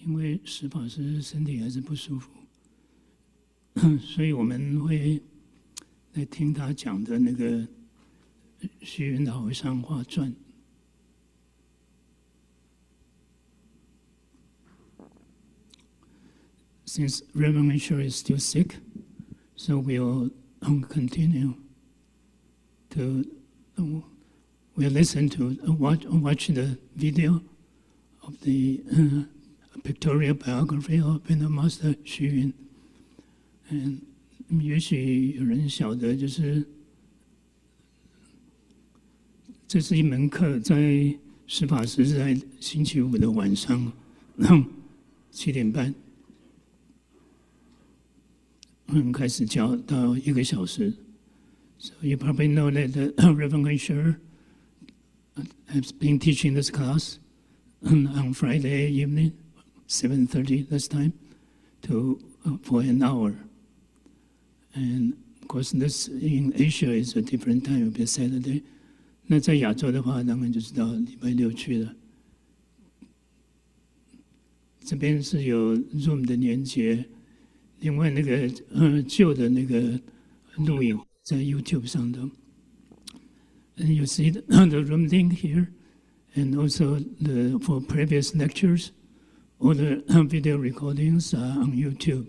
因为石法师身体还是不舒服，所以我们会来听他讲的那个虚云老和尚画传。Since Reverend Heng Sure is still sick, so we'll continue to we'll listen to watch the video of the Pictorial Biography of Venerable Master Xuyun. And 也许有人晓得，就是这是一门课，在石法师在星期五的晚上7点半。开始教到1个小时。So you probably know that Reverend Heng Sure has been teaching this class on Friday evening, 7:30 this time, for an hour. And of course, this in Asia is a different time, it will be Saturday. 那在亚洲的话，当然就是到礼拜六去了。这边是有 Zoom 的连接。另外那个旧的那个录影在 YouTube 上的 ，and you see the room link here, and also for previous lectures, all the video recordings are on YouTube.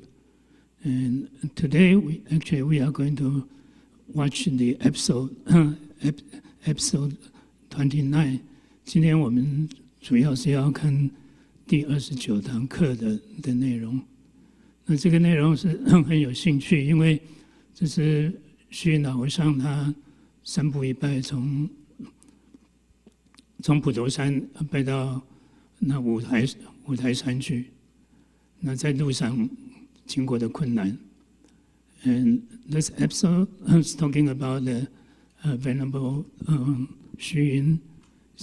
And today we are going to watch the episode 29. 今天我们主要是要看第29堂课的内容。那这个内容是很有兴趣，因为这是虚云老和尚他3步一拜从普陀山拜到那五台山去，那在路上经过的困难。And this episode is talking about the Venerable Xuyun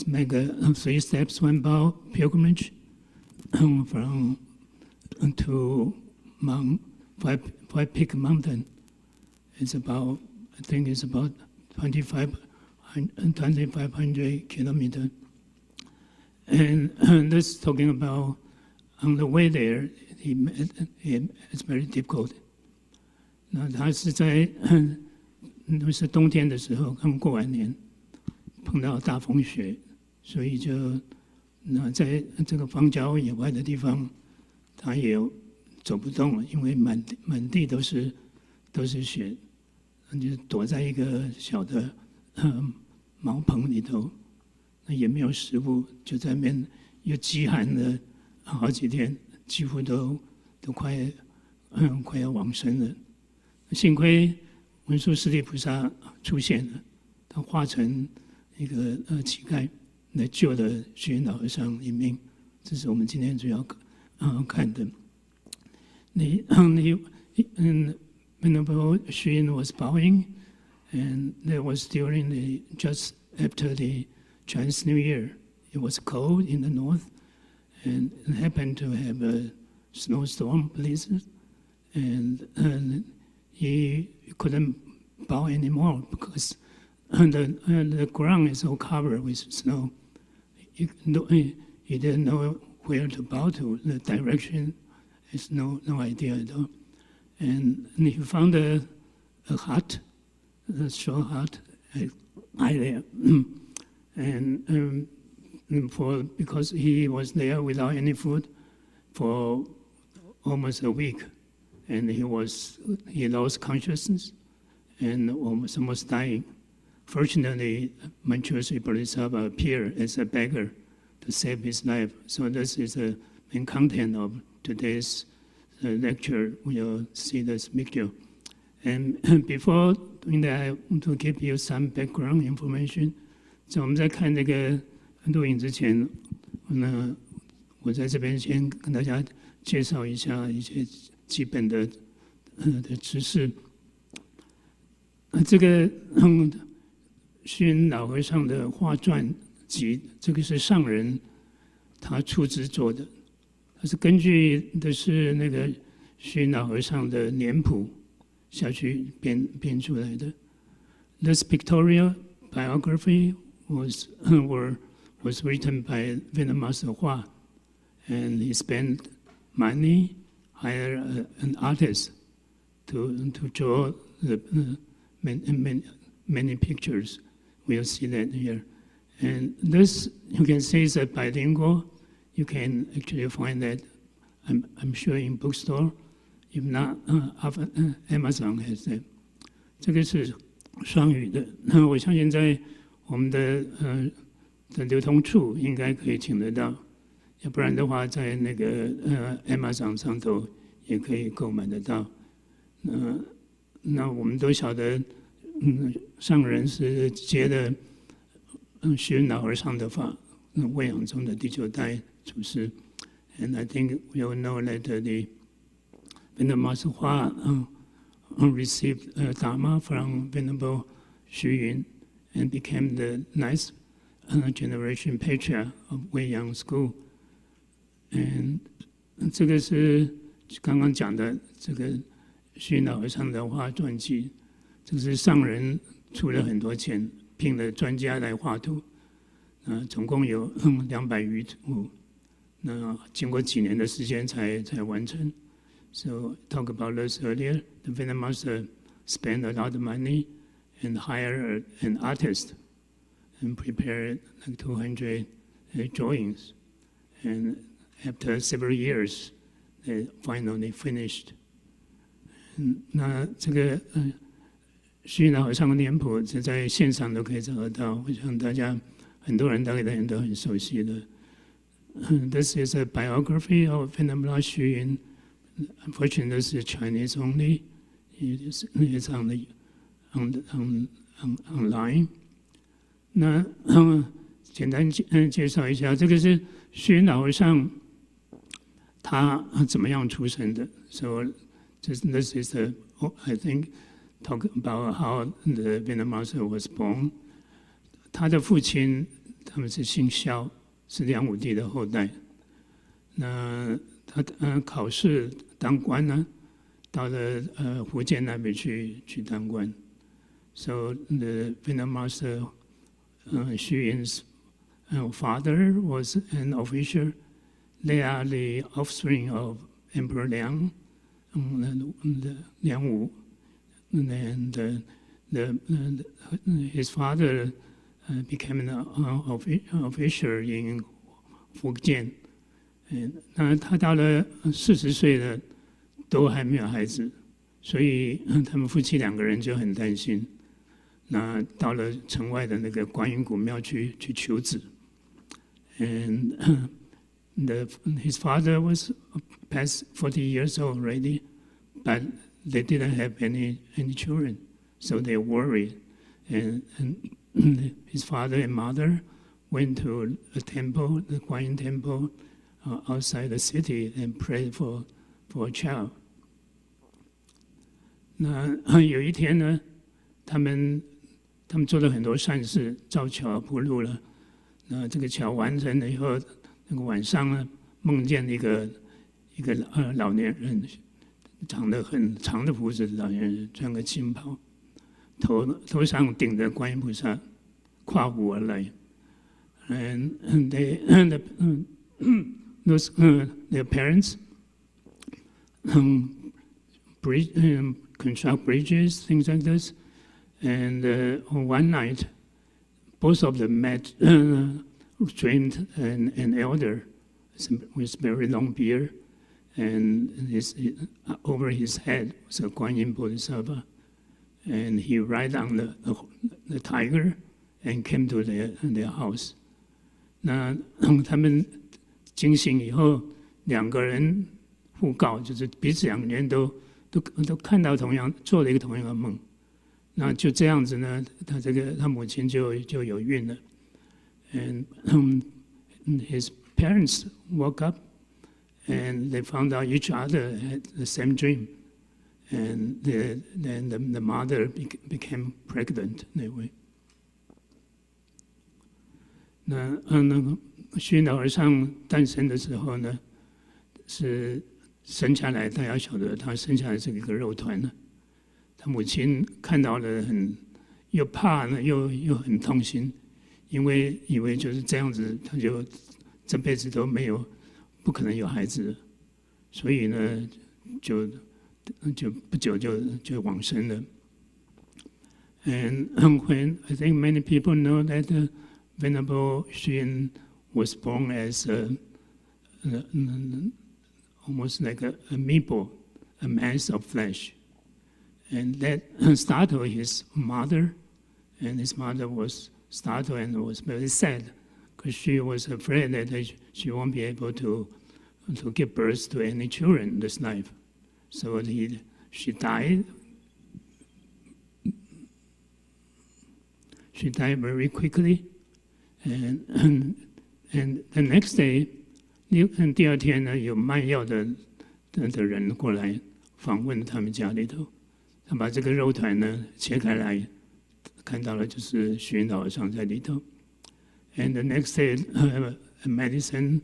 make a 3 steps 1 bow pilgrimage from to Five Peak Mountain. It's about, I think it's about 2,500 kilometers. And this is talking about on the way there, it's very difficult. 那他是在那是冬天的时候，刚过完年，碰到大风雪，所以就那在这个荒郊野外的地方，他也有。走不动了，因为满地都是雪，就躲在一个小的茅棚里头，那也没有食物，就在那边又饥寒了好几天，几乎都快要往生了。幸亏文殊师利菩萨出现了，他化成一个乞丐来救了虚云老和尚一命。这是我们今天主要看的。Venerable Xuyun was bowing, and that was during just after the Chinese New Year. It was cold in the north, and it happened to have a snowstorm blizzard, and he couldn't bow anymore because the ground is all covered with snow. He didn't know where to bow to, the direction. It's no idea at all. And he found a hut, a straw hut, there. And because he was there without any food for almost a week, and he lost consciousness and almost dying. Fortunately, Manjushri Bodhisattva appeared as a beggar to save his life. So this is the main content of today's lecture. We'll see this video. And before doing that, I want to give you some background information. 在我们在看这个录影之前，我在这边先跟大家介绍一下一些基本的知识。这个虚云老和尚的画传集，这个是上人他出资做的，他是根据的是那个虚云老和尚的年谱下去编出来的。This Pictorial Biography was written by Venerable Master Xuyun, and he spent money, hire an artist to draw the many pictures. We'll see that here. And this, you can say, is a bilingual. You can actually find that, I'm sure, in bookstore. If not, Amazon has that. 这个是双语的。那我相信在我们的流通处应该可以请得到，要不然的话，在那个Amazon 上头也可以购买得到。那我们都晓得，上人是接了虚云老和尚的法，喂养中的第9代祖师。And I think we all know that the Venerable Master Xuyun received Dharma from Venerable Master Xuyun and became the 9th generation patriarch of Weiyang School. And 这个是刚刚讲的这个虚云老和尚的画传记，这是上人出了很多钱，聘了专家来画图，总共有200余幅，那经过几年的时间才完成。So talk about this earlier. The Venerable Master spent a lot of money and hired an artist and prepared like 200 drawings. And after several years, they finally finished. 那这个虚云老和尚的脸谱是在线上都可以找得到，我想大家很多人大概都很熟悉的。This is a biography of Venerable Master Xuyun. Unfortunately, this is Chinese only. It's online. 那简单介绍一下，这个是虚云老和尚他怎么样出生的。So this is I think talk about how the Venerable Master was born. 他的父亲他们是姓萧，是梁武帝的后代。那他考试当官呢，到了福建那边去当官。So the Venerable Master Xuyun's father was an official. They are the offspring of Emperor Liang, Liang Wu, and his father became an official in Fujian. 那他到了40岁了，都还没有孩子，所以他们夫妻2个人就很担心。那到了城外的那个观音古庙去求子。And his father was past 40 years old already, but they didn't have any children, so they worried. And his father and mother went to a temple, the Guanyin temple, outside the city and prayed for a child. 那有一天呢，他们做了很多善事，造桥铺路了。那这个桥完成了以后，那个晚上呢，梦见一个老年人，长得很长的胡子的老年人，穿个青袍，头上顶着观音菩萨，跨湖而来。And their parents construct bridges, things like this. And one night, both of them met trained an elder with very long beard, and over his head was a Guanyin Bodhisattva. And he ride on the tiger and came to their house. 那他们惊醒以后，2个人互告，就是彼此2个人都看到做了一个同样的梦。那就这样子呢，他母亲就有孕了。And his parents woke up and they found out each other had the same dream. And then the mother became pregnant that way. 那虚云老和尚诞生的时候呢，是生下来，大家晓得他生下来是一个肉团呢。他母亲看到了又怕呢，又很痛心，因为以为就是这样子，他就这辈子都不可能有孩子了。所以呢，就不久就往生了。And when I think many people know that Venerable Xuyun was born as almost like a meatball, a mass of flesh, and that startled his mother, and his mother was startled and was very sad because she was afraid that she won't be able to give birth to any children in this life. So she died. She died very quickly, and the next day, 第二天呢，有卖药的人过来访问他们家里头，他把这个肉团呢切开来，看到了就是虚云老和尚在里头。And the next day, a medicine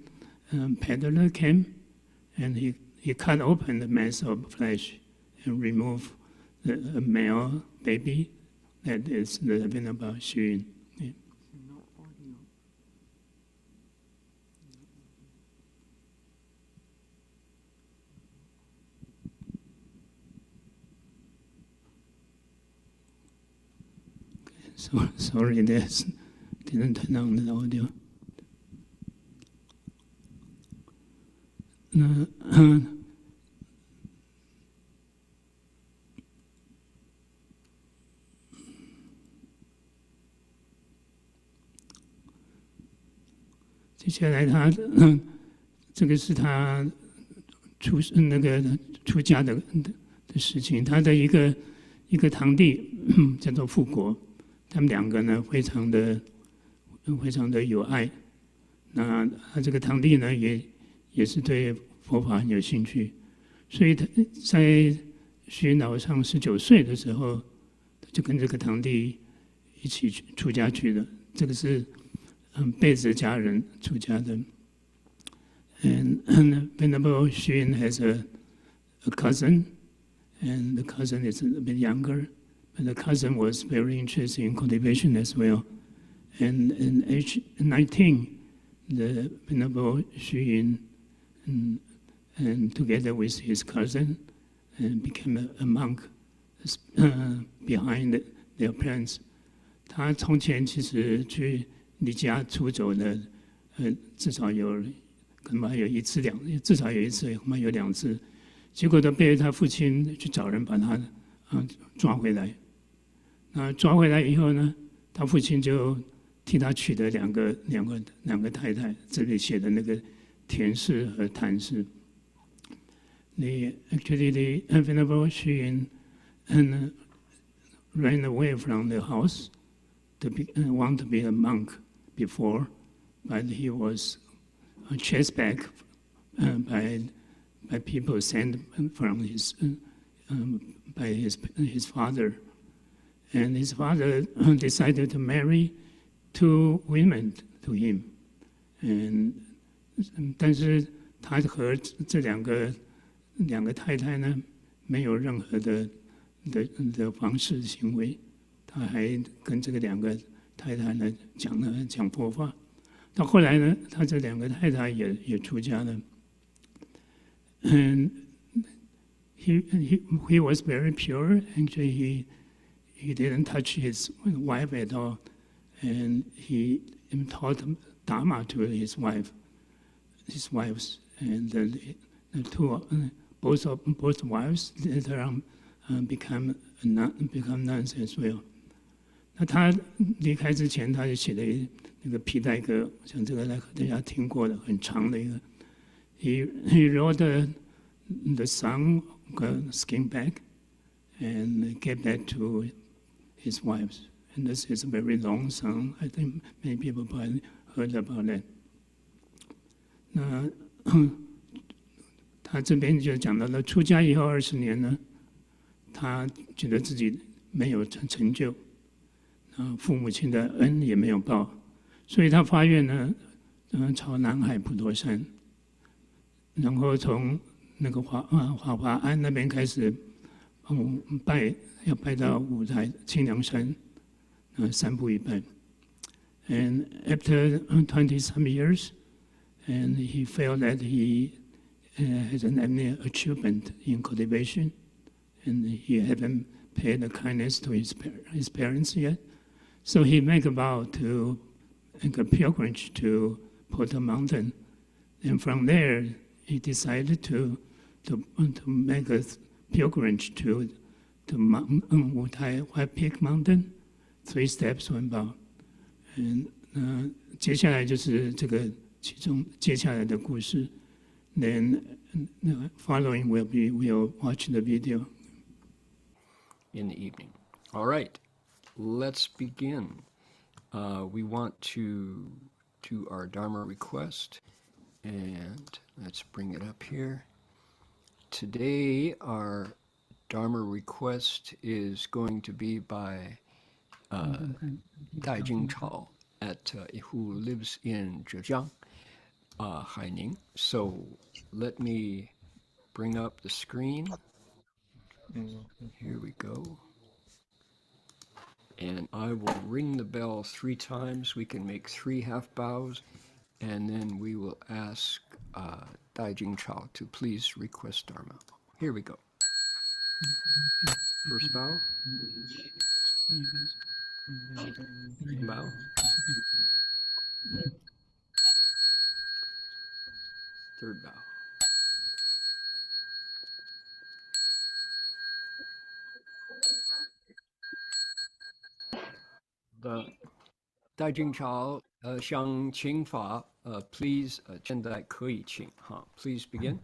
peddler came, and he cut open the mass of flesh and removed a male baby. That is the Venerable Hsu Yun. Yeah. So, sorry, that didn't turn on the audio. 接下来这个是他出家的事情。他的一个堂弟叫做富国，他们两个呢非常的有爱。那他这个堂弟呢也是对佛法很有兴趣，所以他在虚云老和尚19岁的时候，就跟这个堂弟一起出家去了。这个是辈子家人出家的。And Venerable Xuyun has a cousin, and the cousin is a bit younger, but the cousin was very interested in cultivation as well. And in age 19, the Venerable Xuyun, and together with his cousin, became a monk behind their parents. 他从前其实离家出走的，至少可能有一次至少有一次，恐怕有2次，结果都被他父亲去找人把他抓回来。那抓回来以后呢，他父亲就替他娶了两个太太，这里写的那个田氏和谭氏。Actually, the Venerable Xuyun ran away from the house to want to be a monk before, but he was chased back by people sent from by his father, and his father decided to marry 2 women to him, and 但是他和这两个太太呢，没有任何的房事行为，他还跟这个2个太太呢讲佛法。到后来呢，他这2个太太也出家了。And he was very pure. Actually, he didn't touch his wife at all, and he taught Dharma to his wives, and both wives later on become nuns as well. 那他离开之前，他就写了那个皮带歌，像这个大家听过的，很长的一个。He wrote the song "Skin Back" and gave that to his wives. And this is a very long song. I think many people probably heard about that. 那他这边就讲到了，出家以后20年呢，他觉得自己没有成就。父母亲的恩也没有报，所以他发愿呢，朝南海普陀山，然后从那个华华安那边开始，要拜到五台清凉山，3步一拜。And after 20 some years, and he felt that he has an achievement in cultivation, and he haven't paid the kindness to his parents yet. So he make a vow to make a pilgrimage to Porter Mountain, and from there he decided to make a pilgrimage to Mount Wutai, White Peak Mountain, 3 steps 1 vow. And 接下来就是这个其中接下来的故事。Then following we'll watch the video in the evening. All right, let's begin. We want to do our Dharma request, and let's bring it up here. Today, our Dharma request is going to be by Dai Jing Chao, who lives in Zhejiang, Haining. So let me bring up the screen. Here we go. And I will ring the bell 3 times. We can make 3 half bows, and then we will ask Dai Jing Chao to please request Dharma. Here we go. First bow. Second bow. Third bow. The Dai Jing Chao 想请法please 现在可以请哈 please begin.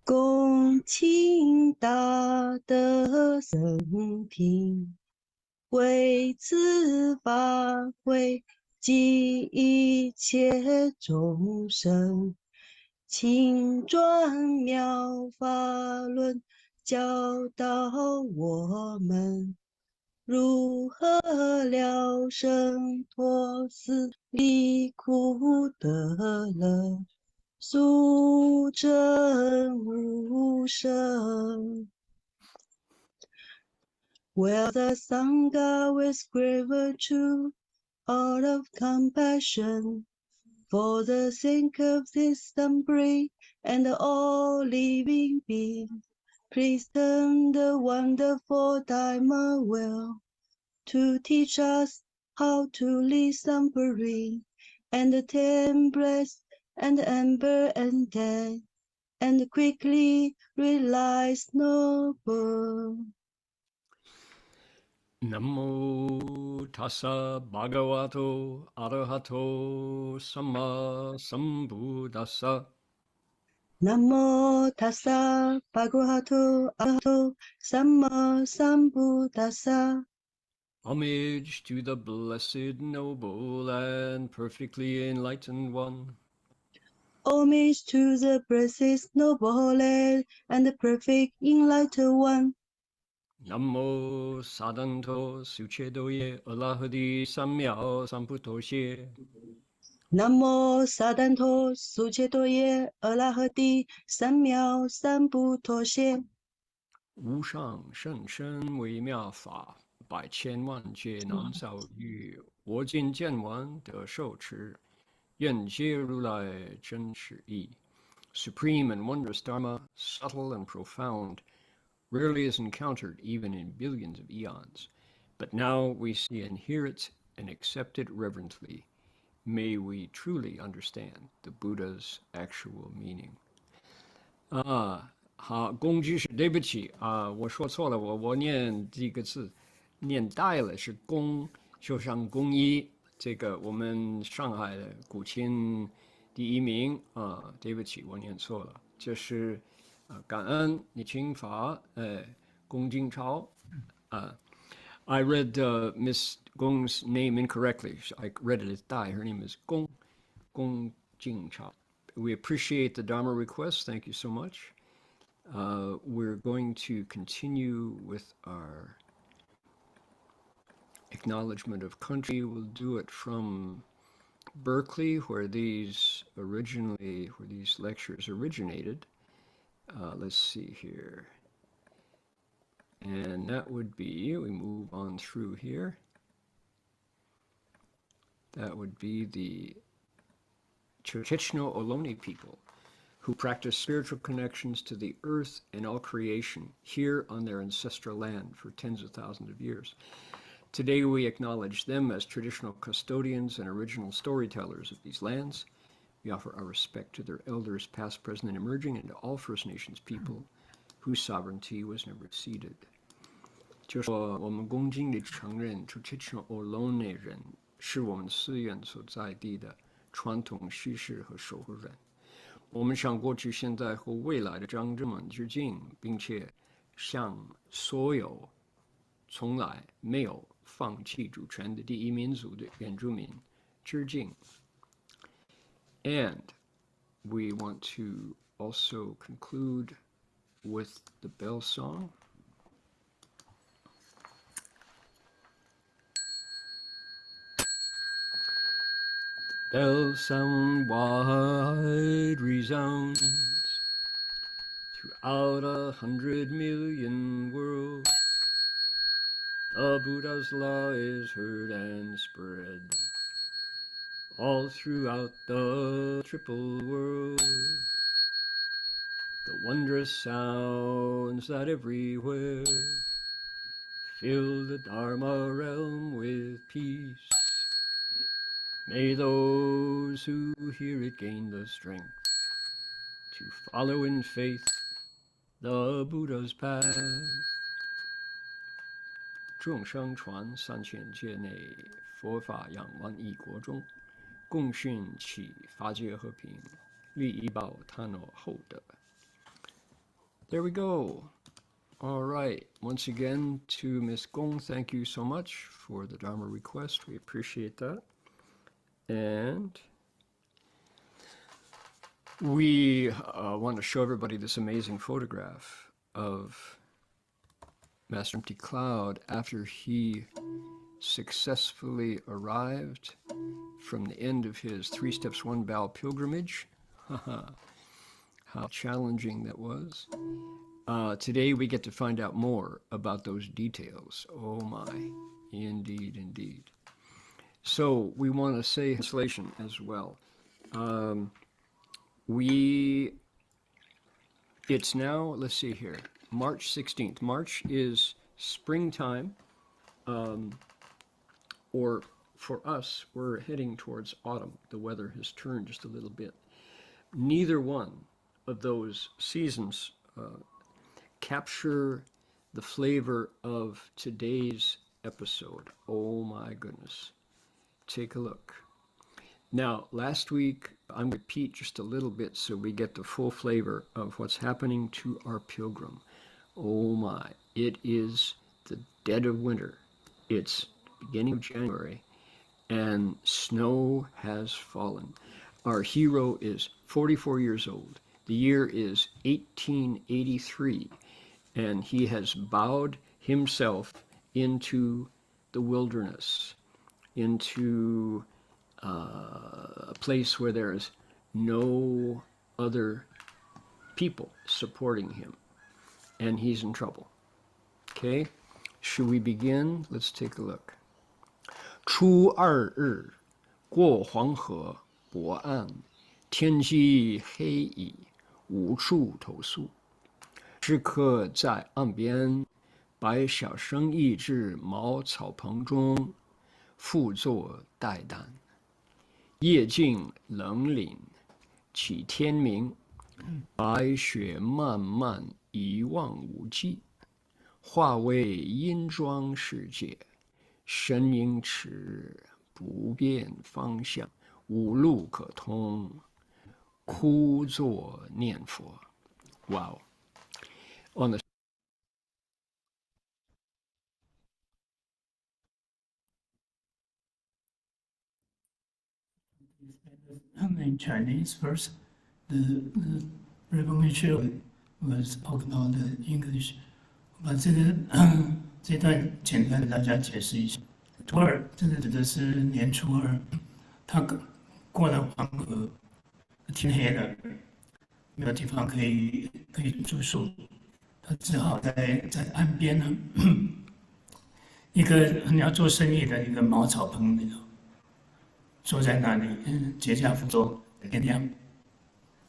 恭请大德僧听，为此法会济一切众生，请转妙法轮，教导我们如何了生脱死离苦得乐，速证无生。Where the Sangha with great virtue, out of compassion, for the sake of this suffering and all living beings, present the wonderful Dharma well, to teach us how to live suffering, and attain bliss, and amber and death, and quickly realize noble. Namo tassa bhagavato arahato samma sambuddhassa. Namo tassa bhagavato arahato samma sambuddhassa. Homage to the blessed, noble, and perfectly enlightened one. Homage to the blessed, noble, and the perfect enlightened one. Namo sadanto suchedoye alahadi samyao samputoshe. Namo sadanto suchedoye alahadi samyao samputoshe. 无上甚深微妙法，百千万劫难遭遇。我今见闻得受持，愿解如来真实义。Supreme and wondrous Dharma, subtle and profound, rarely is encountered even in billions of eons. But now we see and hear it and accept it reverently. May we truly understand the Buddha's actual meaning. 好，公居士，对不起我说错了，我念这个字念带了，是公，就像公一，这个我们上海的古琴第1名对不起，我念错了，这是感恩你请法龚金超I read Miss Gong's name incorrectly. I read it as Dai. Her name is Gong Jing Chao. We appreciate the Dharma request. Thank you so much. We're going to continue with our acknowledgement of country. We'll do it from Berkeley, where these lectures originated. Let's see here. And that would be, we move on through here. That would be the traditional Ohlone people who practice spiritual connections to the earth and all creation here on their ancestral land for tens of thousands of years. Today we acknowledge them as traditional custodians and original storytellers of these lands. We offer our respect to their elders, past, present, and emerging, and to all First Nations people whose sovereignty was never ceded. 就是说，我们恭敬地承认 traditional Ohlone 人是我们寺院所在地的传统叙事和守护人。我们向过去、现在和未来的长者们致敬，并且向所有从来没有放弃主权的第一民族的原住民致敬。And we want to also conclude with the bell song. Bell sound wide resounds throughout 100 million worlds. The Buddha's law is heard and spread all throughout the triple world. The wondrous sounds that everywhere fill the Dharma realm with peace. May those who hear it gain the strength to follow in faith the Buddha's path. 众生传3000界内，佛法扬万亿国中，共训起法界和平，利益报他诺厚德。There we go. All right. Once again, to Miss Gong, thank you so much for the Dharma request. We appreciate that. And we want to show everybody this amazing photograph of Master Empty Cloud after he successfully arrived from the end of his 3 steps 1 bow pilgrimage. How challenging that was. Today we get to find out more about those details. Oh my, indeed, indeed. So we want to say translation as well. It's now, let's see here, March 16th. March is springtime, or for us, we're heading towards autumn. The weather has turned just a little bit. Neither one of those seasons capture the flavor of today's episode. Oh my goodness. Take a look. Now, last week, I'm going to repeat just a little bit so we get the full flavor of what's happening to our pilgrim. Oh my, it is the dead of winter. It's beginning of January, and snow has fallen. Our hero is 44 years old. The year is 1883, and he has bowed himself into the wilderness, into a place where there is no other people supporting him, and he's in trouble. Okay, should we begin? Let's take a look. 初2日，过黄河，泊岸，天际黑矣，无处投宿。时刻在岸边，摆小生意至茅草棚中，复坐待旦。夜静冷凛，起天明，白雪漫漫，一望无际，化为阴庄世界，身影迟，不辨方向，无路可通，枯坐念佛。Wow. On the in Chinese first, the Revelation was spoken on the English. 把这段简单的大家解释一下。初二，这个指的是年初二，他过了黄河，天黑了，没有地方可以住宿，他只好在岸边呢，一个你要做生意的一个茅草棚里头，坐在那里，结跏趺坐，天亮。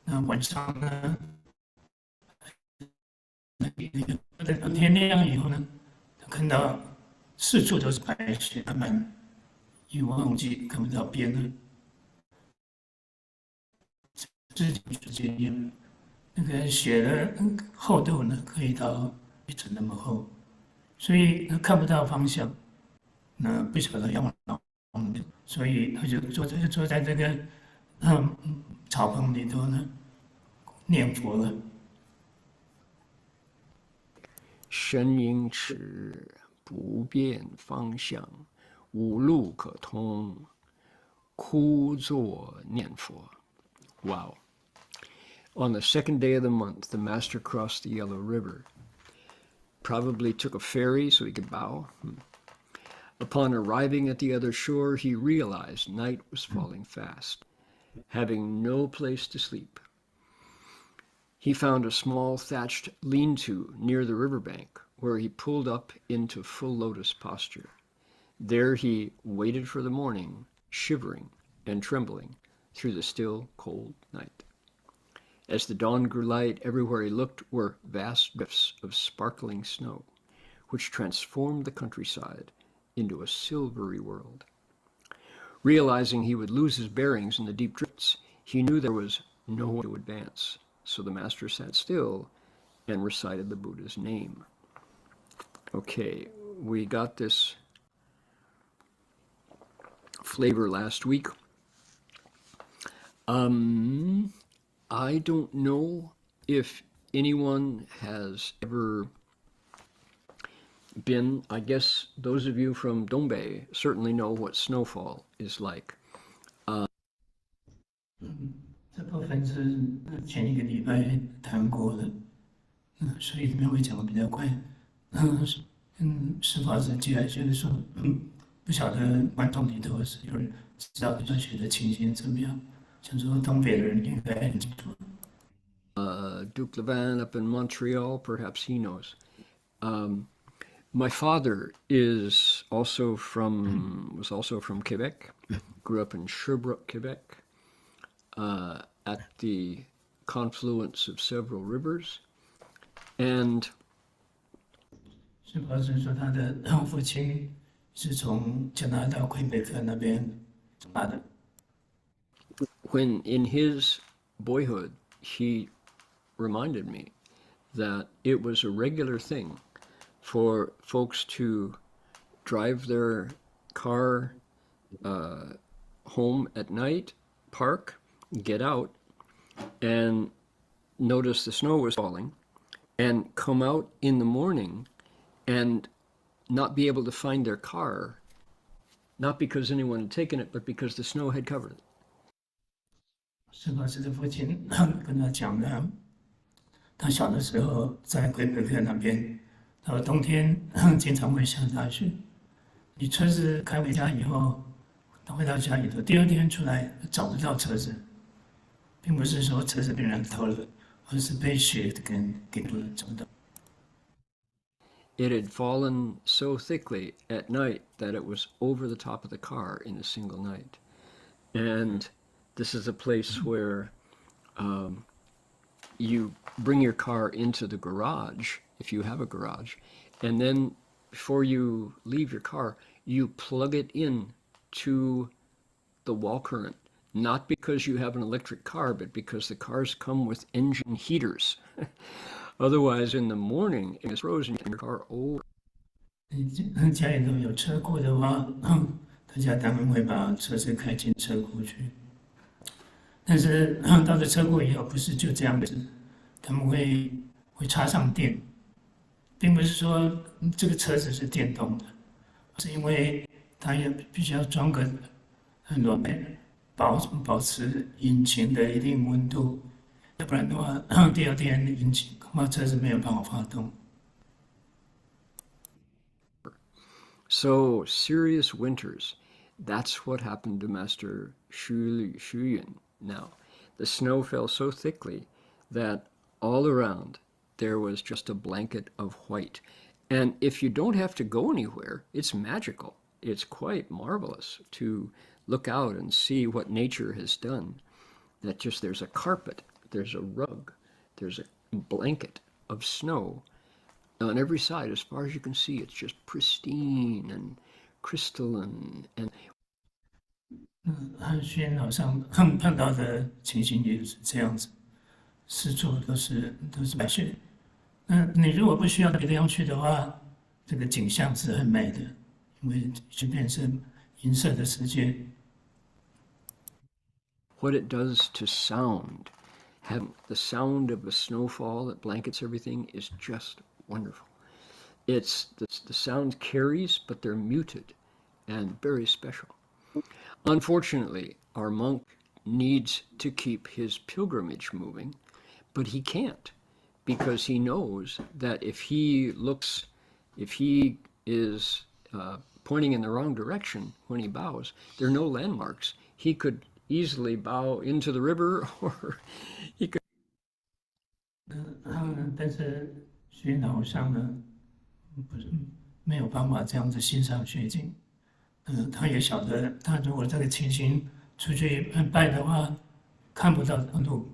那晚上呢，等天亮以后呢，他看到四处都是白雪，慢慢一望无际，看不到边了。这就是经验，那个雪的厚度呢，可以到1寸那么厚，所以他看不到方向，那不晓得要往哪，所以他就坐在这个草棚里头呢，念佛了。身因迟，不辨方向，无路可通，枯坐念佛。Wow. On the second day of the month, the master crossed the Yellow River. Probably took a ferry so he could bow. Upon arriving at the other shore, he realized night was falling fast, having no place to sleep. He found a small thatched lean-to near the riverbank, where he pulled up into full lotus posture. There he waited for the morning, shivering and trembling through the still, cold night. As the dawn grew light, everywhere he looked were vast drifts of sparkling snow, which transformed the countryside into a silvery world. Realizing he would lose his bearings in the deep drifts, he knew there was no way to advance. So the master sat still and recited the Buddha's name. Okay, we got this flavor last week. I don't know if anyone has ever been, I guess those of you from Dongbei certainly know what snowfall is like. 这部分是前一个礼拜谈过的，所以这边会讲的比较快。师法师接下来就是说，不晓得观众里头是有人知道教学的情形怎么样，想说东北的人应该很清楚。Duke Levan up in Montreal, perhaps he knows. My father was also from Quebec, grew up in Sherbrooke, Quebec. At the confluence of several rivers, and 是保证说他的父亲是从加拿大魁北克那边长大的。when in his boyhood he reminded me that it was a regular thing for folks to drive their car home at night, park, get out, and notice the snow was falling, and come out in the morning and not be able to find their car, not because anyone had taken it, but because the snow had covered it. 施法师的父亲跟他讲的，他小的时候在魁北克那边，到冬天经常会下大雪。你车子开回家以后，回到家里头，第二天出来找不到车子，并不是说车子被人偷了，而是被雪给找到。It had fallen so thickly at night that it was over the top of the car in a single night. And this is a place where you bring your car into the garage, if you have a garage, and then before you leave your car, you plug it in to the wall current, not because you have an electric car, but because the cars come with engine heaters. Otherwise, in the morning, it's frozen in your car over. 家里头有车库的话，大家他们会把车子开进车库去。但是到了车库以后，不是就这样子，他们会插上电，并不是说这个车子是电动的，是因为它也必须要装个暖媒，保持引擎的一定温度，要不然的话，第二天引擎恐怕车子没有办法发动。So serious winters. That's what happened to Master Hsu Yun. Now, the snow fell so thickly that all around there was just a blanket of white. And if you don't have to go anywhere, it's magical. It's quite marvelous to look out and see what nature has done. that just there's a carpet, there's a rug, there's a blanket of snow on every side. As far as you can see, it's just pristine and crystalline. And 虚云老上碰到的情形也是这样子，四处都是白雪。那你如果不需要别的地方去的话，这个景象是很美的，因为这边是银色的世界。What it does to sound, having the sound of a snowfall that blankets everything is just wonderful. It's the sound carries, but they're muted and very special. Unfortunately, our monk needs to keep his pilgrimage moving, but he can't, because he knows that if he is pointing in the wrong direction when he bows, there are no landmarks. He could easily bow into the river, or he could. 但是虚云老和尚呢，不是没有办法这样子欣赏雪景。他也晓得，他如果这个情形出去拜的话，看不到路，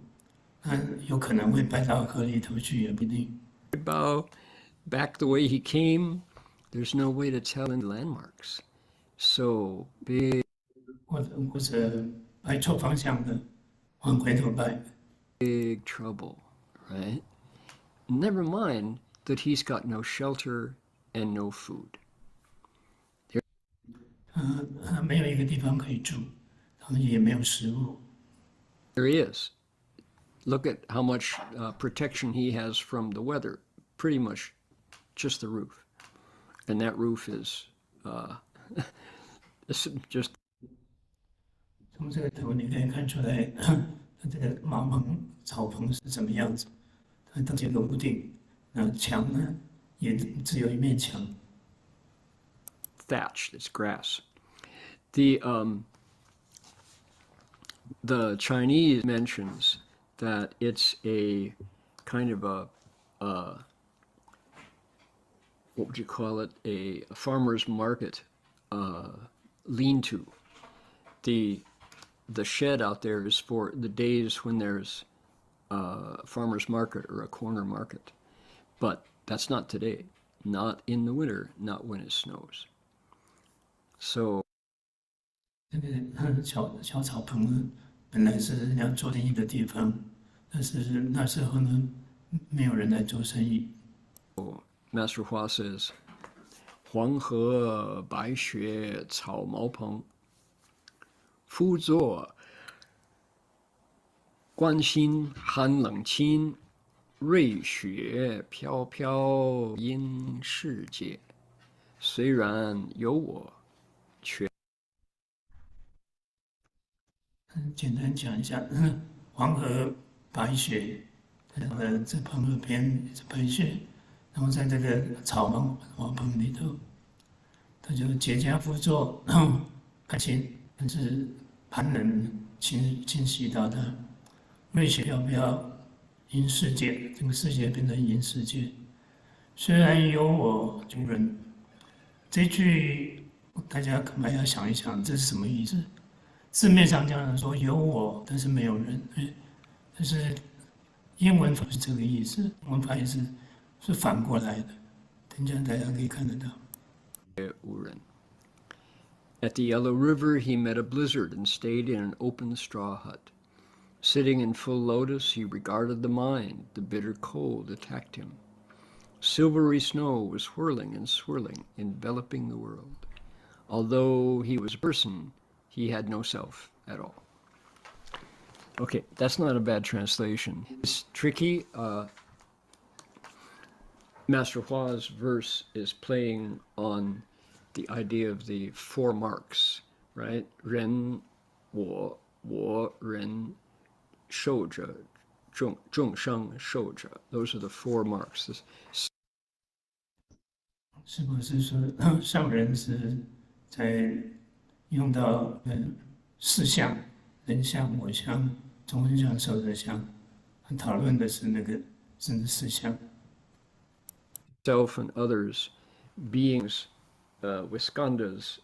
有可能会拜到河里头去，也不一定。Bow back the way he came. There's no way to tell in landmarks. So big. 或者拜错方向的，往回头拜。Big trouble, right? Never mind that he's got no shelter and no food. 没有一个地方可以住，他们也没有食物。There he is. Look at how much protection he has from the weather. Pretty much just the roof. And that roof is just. 从这个图你可以看出来，它这个茅棚、草棚是怎么样子。它当这个屋顶，墙呢也只有一面墙。Thatch, it's grass. The Chinese mentions that it's a kind of a what would you call it? A farmer's market lean-to. The shed out there is for the days when there's a farmer's market or a corner market. But that's not today. Not in the winter, not when it snows. So 这个小草棚呢，本来是人家做生意的地方，但是那时候呢，没有人来做生意。Master Hua says, 黄河白雪草茅棚，夫作关心寒冷清，瑞雪飘飘因世界，虽然有我，却。简单讲一下，黄河白雪，这棚河边是白雪，然后在这个草茅棚里头，他就结跏趺坐，开心，但是寒冷侵袭到他，瑞雪飘飘，因世界，这个世界变成因世界。虽然有我诸人，这句大家恐怕要想一想，这是什么意思？字面上讲说有我，但是没有人，但是英文法是这个意思，英文法也是反过来的，等一下大家可以看得到。无人。At the Yellow River, he met a blizzard and stayed in an open straw hut. Sitting in full lotus, he regarded the mind. The bitter cold attacked him. Silvery snow was whirling and swirling, enveloping the world. Although he was a person, he had no self at all. Okay, that's not a bad translation. It's tricky. Master Hua's verse is playing on the idea of the four marks, right? Ren, wo, ren, shou zhe, zhong sheng, shou zhe. Those are the four marks. 是不是说上人是在用到四相，人相、我相、众生相、寿者相，讨论的是那个是四相。Self and others, beings with skandhas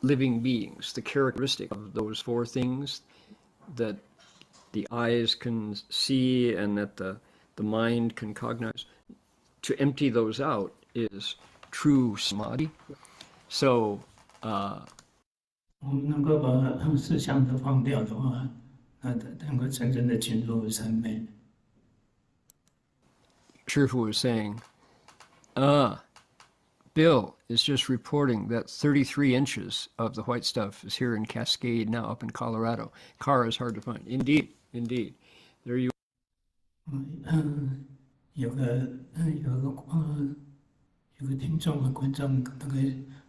living beings, the characteristic of those four things that the eyes can see and that the mind can cognize, to empty those out is true samadhi. So, 我们能够把思想都放掉的话，那能够真正的进入三昧。Shifu was saying, Bill is just reporting that 33 inches of the white stuff is here in Cascade now, up in Colorado. Car is hard to find. Indeed, indeed. There you 有个听众和观众大概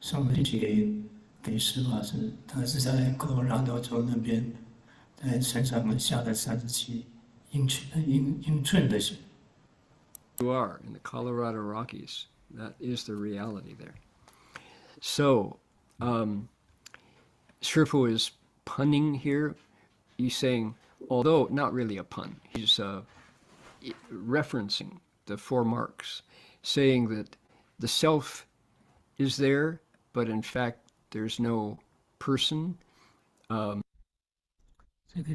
送了一起给施法师，他是在科罗拉多州那边，在山上下了37英寸的雪。You are in the Colorado Rockies. That is the reality there. So, Shifu is punning here. He's saying, although not really a pun, he's referencing the four marks, saying that the self is there, but in fact there's no person. 这个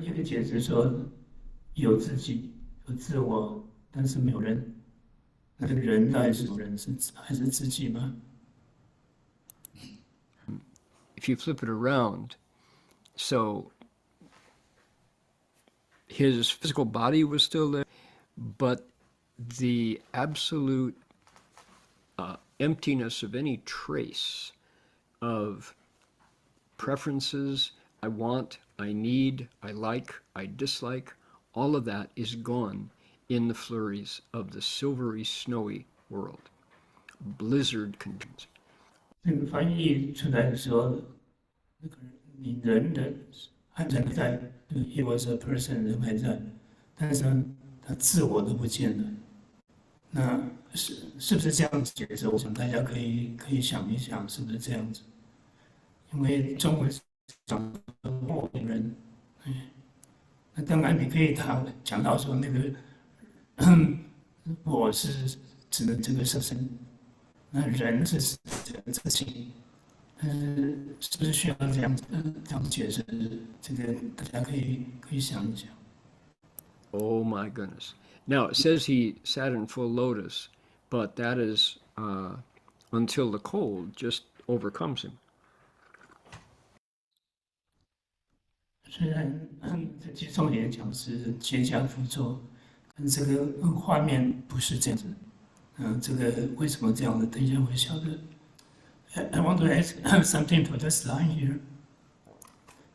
一个解释说有自己有自我，但是没有人。那这个人到底是人还是自己吗？ If you flip it around, so his physical body was still there, but the absolute emptiness of any trace of preferences, I want, I need, I like, I dislike, all of that is gone in the flurries of the silvery, snowy world. Blizzard conditions. 这个翻译出来的时候，那个你人的人在，he was a person， 人还在，但是呢，他自我都不见了。那是不是这样子解释？我想大家可以想一想，是不是这样子？因为中文讲我的人，那当然你可以讲到说那个。我是指的这个色身，那人是指的自己，但是是不是需要这样解释？这个大家可以想一想。Oh my goodness! Now it says he sat in full lotus, but that is until the cold just overcomes him. 虽然在其中也讲是结跏趺坐。这个画面不是这样子，这个为什么这样的？等一下会晓得。I want to ask something for this line here.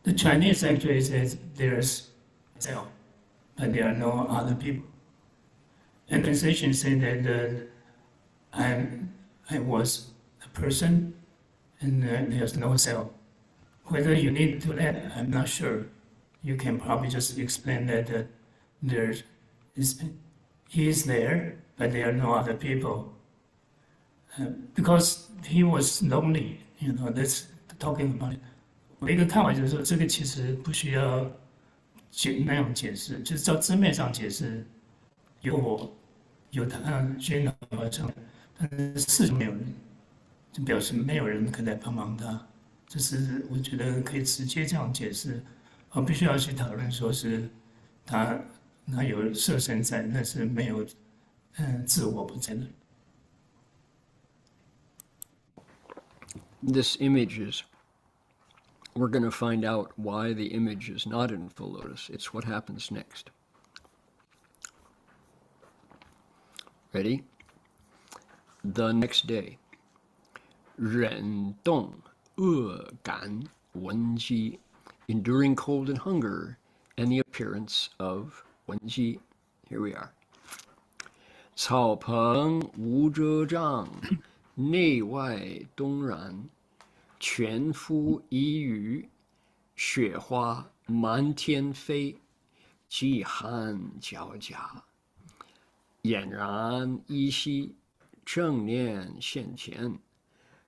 The Chinese actually says there's self, but there are no other people. And translation say that I was a person, and there's no self. Whether you need to do that, I'm not sure. You can probably just explain that there's he is there, but there are no other people. Because he was lonely, that's talking about it. 我一个看法就是说，这个其实不需要那样解释，就是照字面上解释，有我，有他，虚云老和尚，但是事实没有人，就表示没有人可以来帮忙他。这是我觉得可以直接这样解释，而不需要去讨论说是他有色身在，那是没有自我不在的。This image is, we're going to find out why the image is not in full lotus. It's what happens next. Ready? The next day, 忍动恶感闻饥, enduring cold and hunger, and the appearance of 闻饥. Here we are. 草棚无遮障，内外东然，全肤一隅，雪花满天飞，饥寒交加，俨然依稀，正念现前。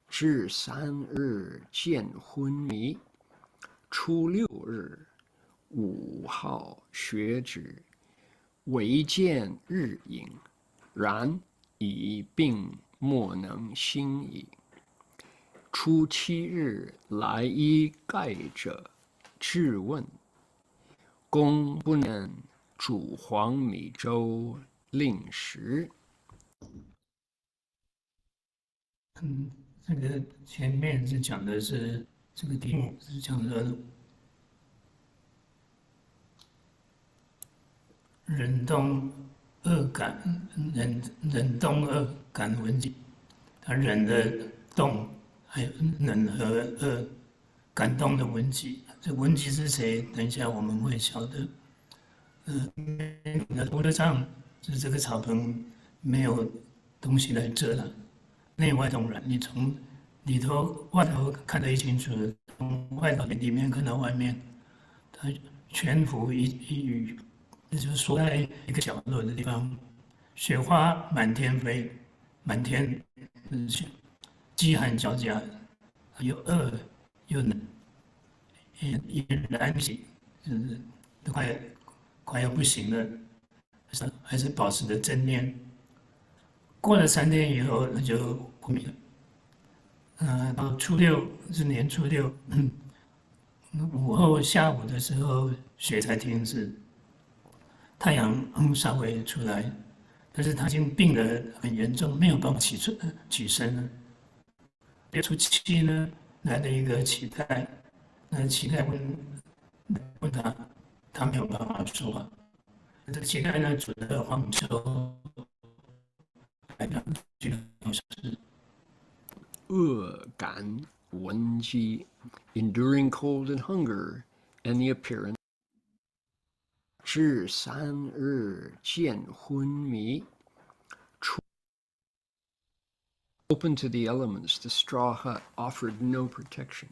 至3日见昏迷，初6日午号学止，唯见日影，然已病莫能兴矣。初7日来衣盖者，质问：公不能煮黄米粥令食。这个前面是讲的是这个题目是讲的忍动恶感，忍动恶感闻己，他忍的动，还有忍和恶感动的闻己。这闻己是谁？等一下我们会晓得。除了上是这个草棚没有东西来遮了，内外同然。你从里头外头看得一清楚，从外头里面看到外面，它全幅一隅。那就是说，在一个角落的地方，雪花满天飞，满天饥寒交加，又饿又冷，也燃起，就是都快要不行了，还是保持着正念。过了3天以后，那就昏迷了。到初6是年初6，午后下午的时候，雪才停止。太阳稍微出来，但是他已经病得很严重，没有办法起身了。初7呢，来了一个乞丐，那乞丐问他，他没有办法说话。这个乞丐呢，煮了黄米粥来让去了事。恶感闻己 enduring cold and hunger, and the appearance. 至3日见昏迷。Open to the elements, the straw hut offered no protection.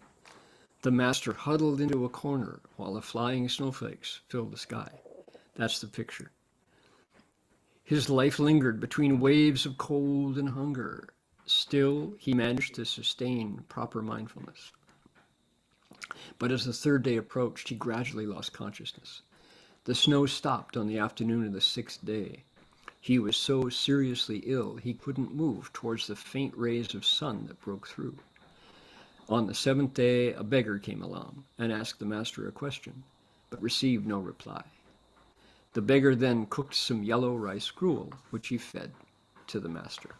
The master huddled into a corner while the flying snowflakes filled the sky. That's the picture. His life lingered between waves of cold and hunger. Still, he managed to sustain proper mindfulness. But as the 3rd day approached, he gradually lost consciousness. The snow stopped on the afternoon of the 6th day. He was so seriously ill he couldn't move towards the faint rays of sun that broke through. On the 7th day, a beggar came along and asked the master a question, but received no reply. The beggar then cooked some yellow rice gruel, which he fed to the master.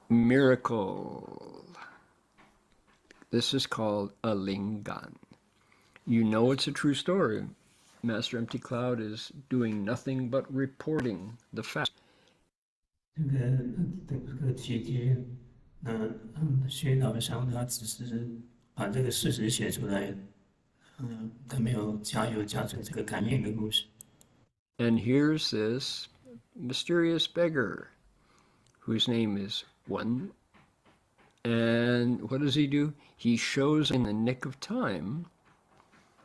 Miracle. This is called a lingan. You know it's a true story. Master Empty Cloud is doing nothing but reporting the fact. 这个奇迹，虚云老和尚他只是把这个事实写出来，他没有加油加醋这个感应的故事。And here's this mysterious beggar, whose name is Wen. And what does he do? He shows in the nick of time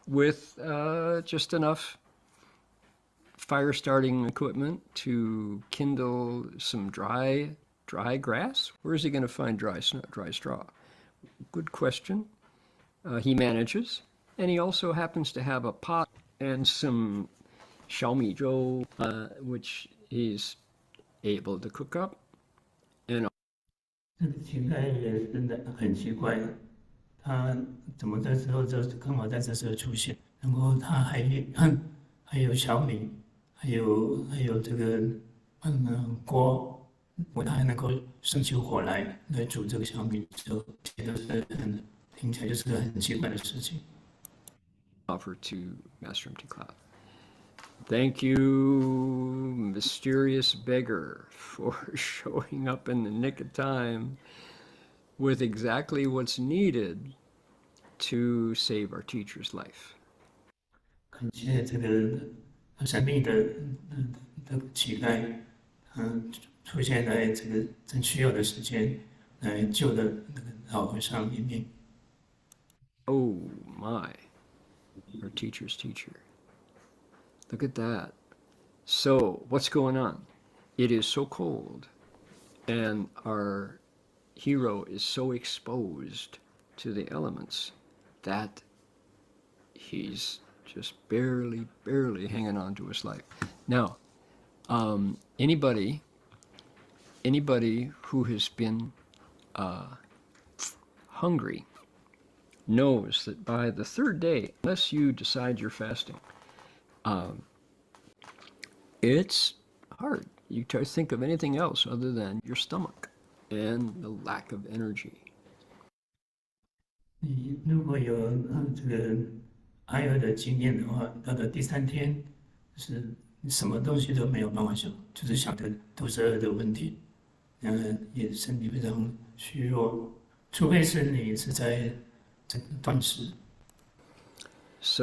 with just enough fire starting equipment to kindle some dry grass. Where is he going to find dry straw? Good question. He manages, and he also happens to have a pot and some xiaomi zhou, which he's able to cook up. And 这个乞丐也真的很奇怪，他怎么这时候就刚好在这时候出现？然后他还有小米，还有这个锅，他还能够生起火来煮这个小米粥，这都是听起来就是个很奇怪的事情。offer to Master Empty Cloud. Thank you, mysterious beggar, for showing up in the nick of time with exactly what's needed to save our teacher's life. 感谢这个神秘的乞丐，出现在这个正需要的时间，来救了那个老和尚一命。Oh my, our teacher's teacher. Look at that. So, what's going on? It is so cold, and our hero is so exposed to the elements that he's just barely hanging on to his life. Now, anybody who has been hungry knows that by the third day, unless you decide you're fasting, it's hard. You try to think of anything else other than your stomach and the lack of energy. 你如果有这个挨饿的经验的话，到了第3天，就是你什么东西都没有办法想，就是想着肚子饿的问题，也身体非常虚弱，除非是你是在这个断食。So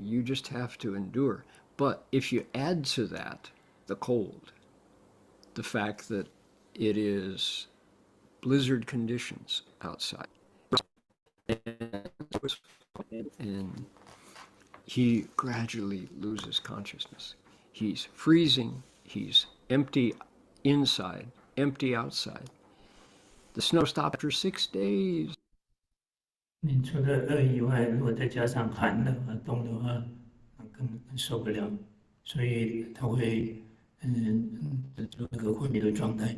you just have to endure. But if you add to that the cold, the fact that it is blizzard conditions outside, and he gradually loses consciousness. He's freezing, he's empty inside, empty outside. The snow stopped after 6 days. 你除了饿以外，如果再加上寒的话、冻的话，更受不了，所以他会这个昏迷的状态，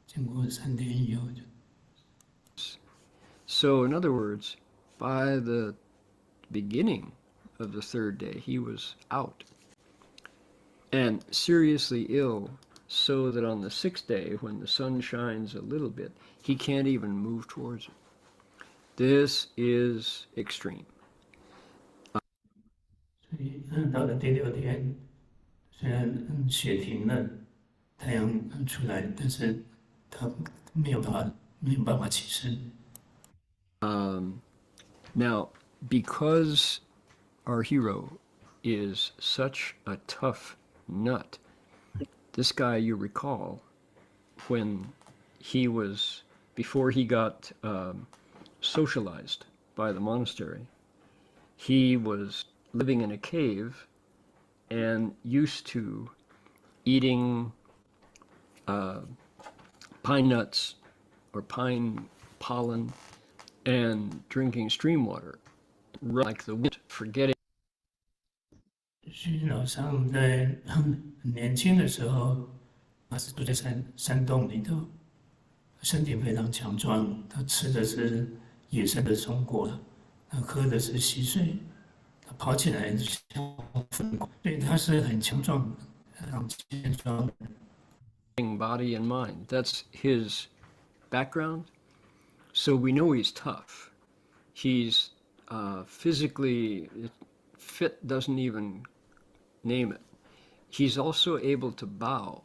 经过3天以后就。So in other words, by the beginning of the 3rd day, he was out and seriously ill, so that on the 6th day, when the sun shines a little bit, he can't even move towards it. This is extreme. 所以到了第6天，虽然雪停了，太阳出来，但是他没有办法起身。Now, because our hero is such a tough nut, this guy, you recall, when he was, before he got socialized by the monastery, he was living in a cave and used to eating pine nuts or pine pollen and drinking stream water, like the wind, forgetting. 虚云老上在很年轻的时候，他是住在山洞里头，身体非常强壮。他吃的是野生的松果，他喝的是溪水，他跑起来像风，所以他是很强壮的，非常健壮的。Body and mind. That's his background. So we know he's tough. He's physically fit, doesn't even name it. He's also able to bow,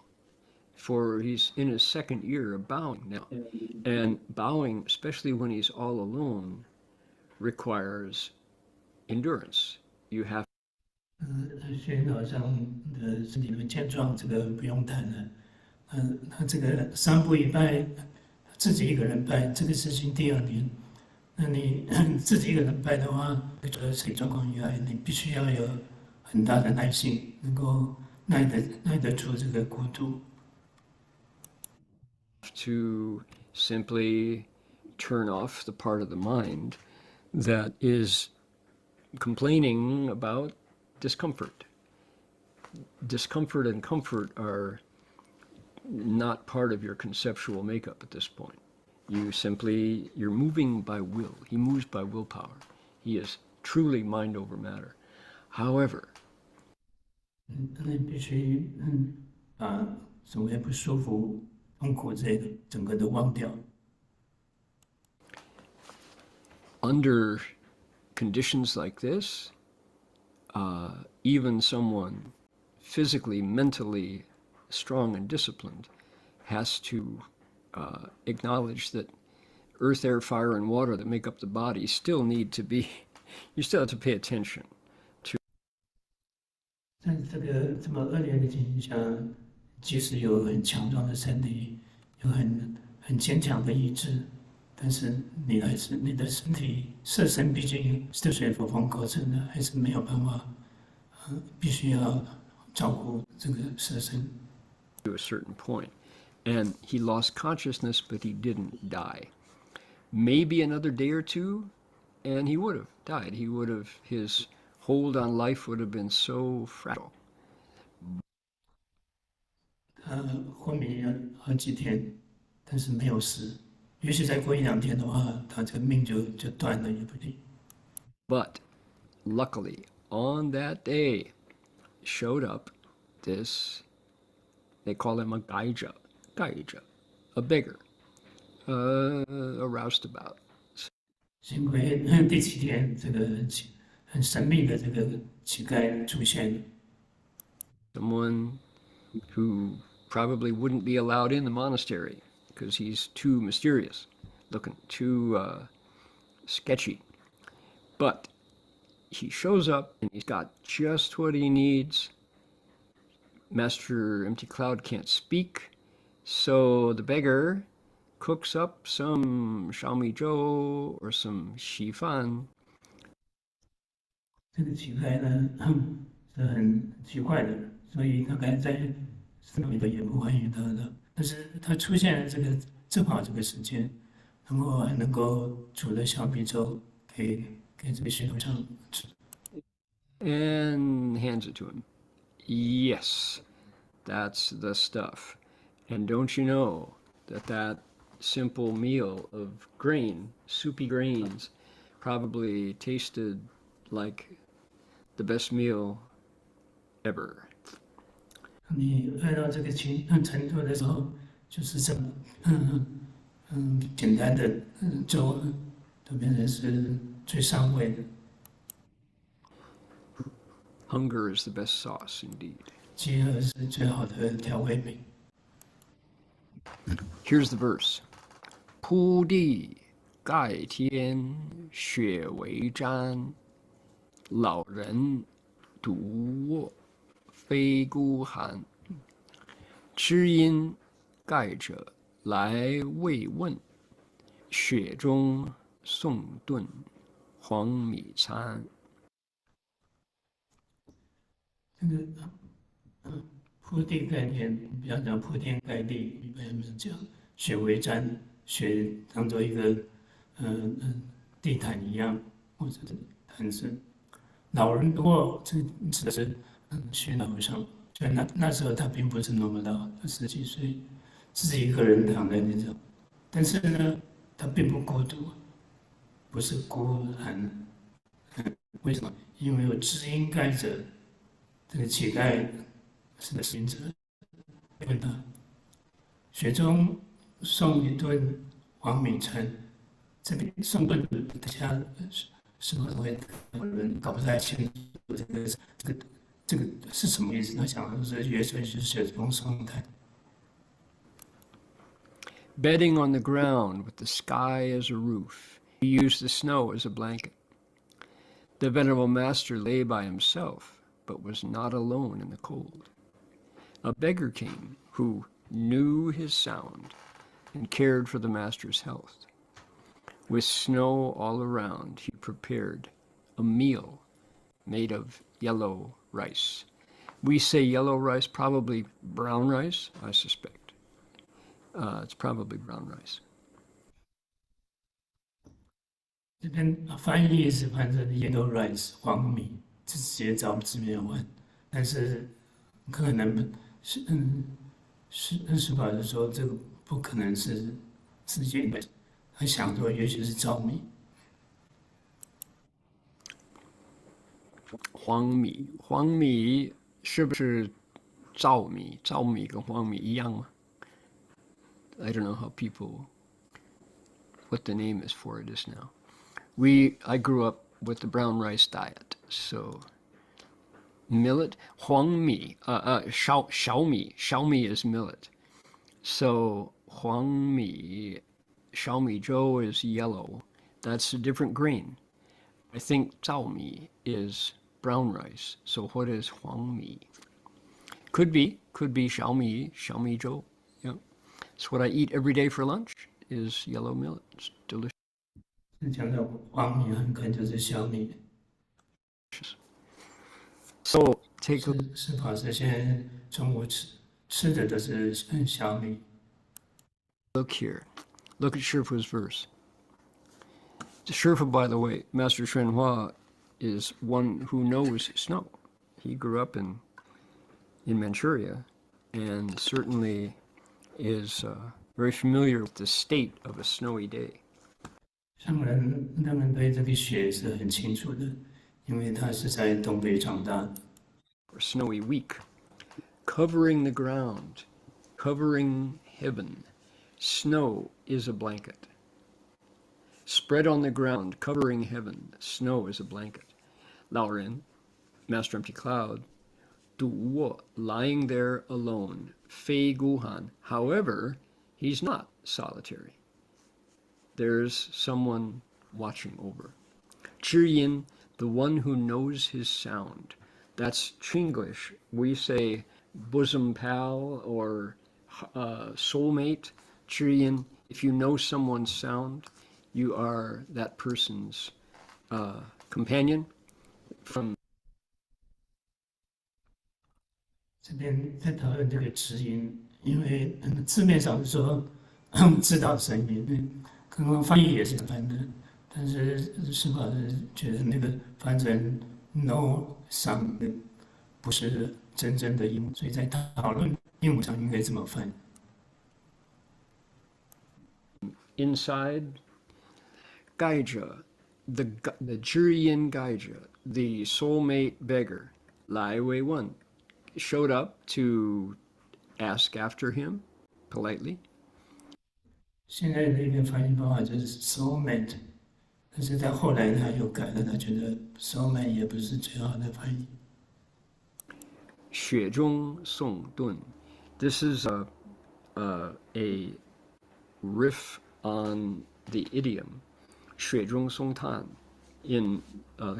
for he's in his 2nd year of bowing now. And bowing, especially when he's all alone, requires endurance. You have 虚云老上的身体很健壮，这个不用谈了。他这个3步1拜，自己一个人拜，这个事情第2年。那你自己一个人拜的话，除了身体状况以外，你必须要有很大的耐性，能够耐得住这个孤独。To simply turn off the part of the mind that is complaining about discomfort. Discomfort and comfort are not part of your conceptual makeup at this point. You're moving by will. He moves by willpower. He is truly mind over matter. However, 你必须把所谓不舒服、痛苦这个整个都忘掉。under conditions like this, even someone physically, mentally strong and disciplined has to acknowledge that earth, air, fire, and water that make up the body still need to be, you still have to pay attention to. 在这个这么恶劣的情形下，即使有很强壮的身体，有很坚强的意志，但是你的身体色身毕竟是水火风构成的，还是没有办法，必须要照顾这个色身。To a certain point, and he lost consciousness, but he didn't die. Maybe another day or two, and he would have died. His hold on life would have been so fragile. 他昏迷了好几天，但是没有死，也许再过1-2天的话，他这个命就断了也不定。But luckily, on that day, showed up this, they call him a gaija, a beggar, a roustabout. 幸亏第7天，这个很神秘的这个乞丐出现了。Someone who probably wouldn't be allowed in the monastery because he's too mysterious looking, too sketchy. But he shows up and he's got just what he needs. Master Empty Cloud can't speak, so the beggar cooks up some xiaomizhou or some xifan. 这个乞丐呢是很奇怪的人，所以大概在寺里头也不欢迎他的。但是他出现了正好这个时间，然后还能够煮了小米粥给这个学徒上吃。And hands it to him. Yes, that's the stuff. And don't you know that simple meal of grain, soupy grains, probably tasted like the best meal ever. 你饿到这个程度的时候，就是这么简单的粥都变成是最上位的。Hunger is the best sauce, indeed. 饥饿是最好的调味品。Here's the verse. 铺地盖天，雪为毡。老人独卧，非孤寒。知音盖者来慰问，雪中送炖黄米餐。这个铺地盖天，不要讲铺天盖地，一般是讲雪为毡，雪当做一个地毯一样，或者是毯子。老人多，这指的是虚老和尚。所以那时候他并不是那么老，他10几岁，自己一个人躺在那种。但是呢，他并不孤独，不是孤寒。为什么？因为有知音盖着。这个乞丐是个行者，问他：雪中送一顿黄米餐，这边送顿大家是否会有人搞不太清楚这个是什么意思？他想的是约水是雪中送炭。Bedding on the ground with the sky as a roof, he used the snow as a blanket. The Venerable Master lay by himself, but was not alone in the cold. A beggar came who knew his sound and cared for the Master's health. With snow all around, he prepared a meal made of yellow rice. We say yellow rice, probably brown rice, I suspect. It's probably brown rice. 这边翻译是翻成 yellow rice 黄米。直接照字面问，但是可能是法师说这个不可能是直接的，他想说也许是糙米。黄米是不是糙米？糙米跟黄米一样吗？ I don't know how what the name is for it is now. I grew up with the brown rice diet. So, millet, 黄米, 小米 is millet. So, 黄米, 小米粥 is yellow. That's a different grain. I think 糙米 is brown rice. So, what is 黄米? Could be 小米粥. Yeah. It's what I eat every day for lunch is yellow millet. It's delicious. 讲到黄米，很可能就是小米。So take a 是法师现在中午吃的都是小米。look here. Look at Shifu's verse. Shifu, by the way, Master Xuyun is one who knows snow. He grew up in Manchuria, and certainly is very familiar with the state of a snowy day. 上人他们对这个雪是很清楚的，因为他是在东北长大的。Or snowy week, covering the ground, covering heaven. Snow is a blanket. Spread on the ground, covering heaven. Snow is a blanket. 老人 Master Empty Cloud, 独卧 lying there alone, 非孤寒. However, he's not solitary. There's someone watching over. 知音, the one who knows his sound. That's Chinglish. We say bosom pal or soulmate. 知音, if you know someone's sound, you are that person's companion. From 这边在讨论这个知音，因为字面上是说知道声音，刚刚翻译也是翻的，但是师父是觉得那个翻成 no sound 不是真正的音，所以在讨论英文上应该这么翻。Inside, 盖着 the 知音盖着 the soulmate beggar 来慰问 showed up to ask after him politely. 现在的一个翻译方法就是 soulmate， 但是在后来他又改了，他觉得 soulmate 也不是最好的翻译。雪中送盾 This is a riff on the idiom 雪中送炭 in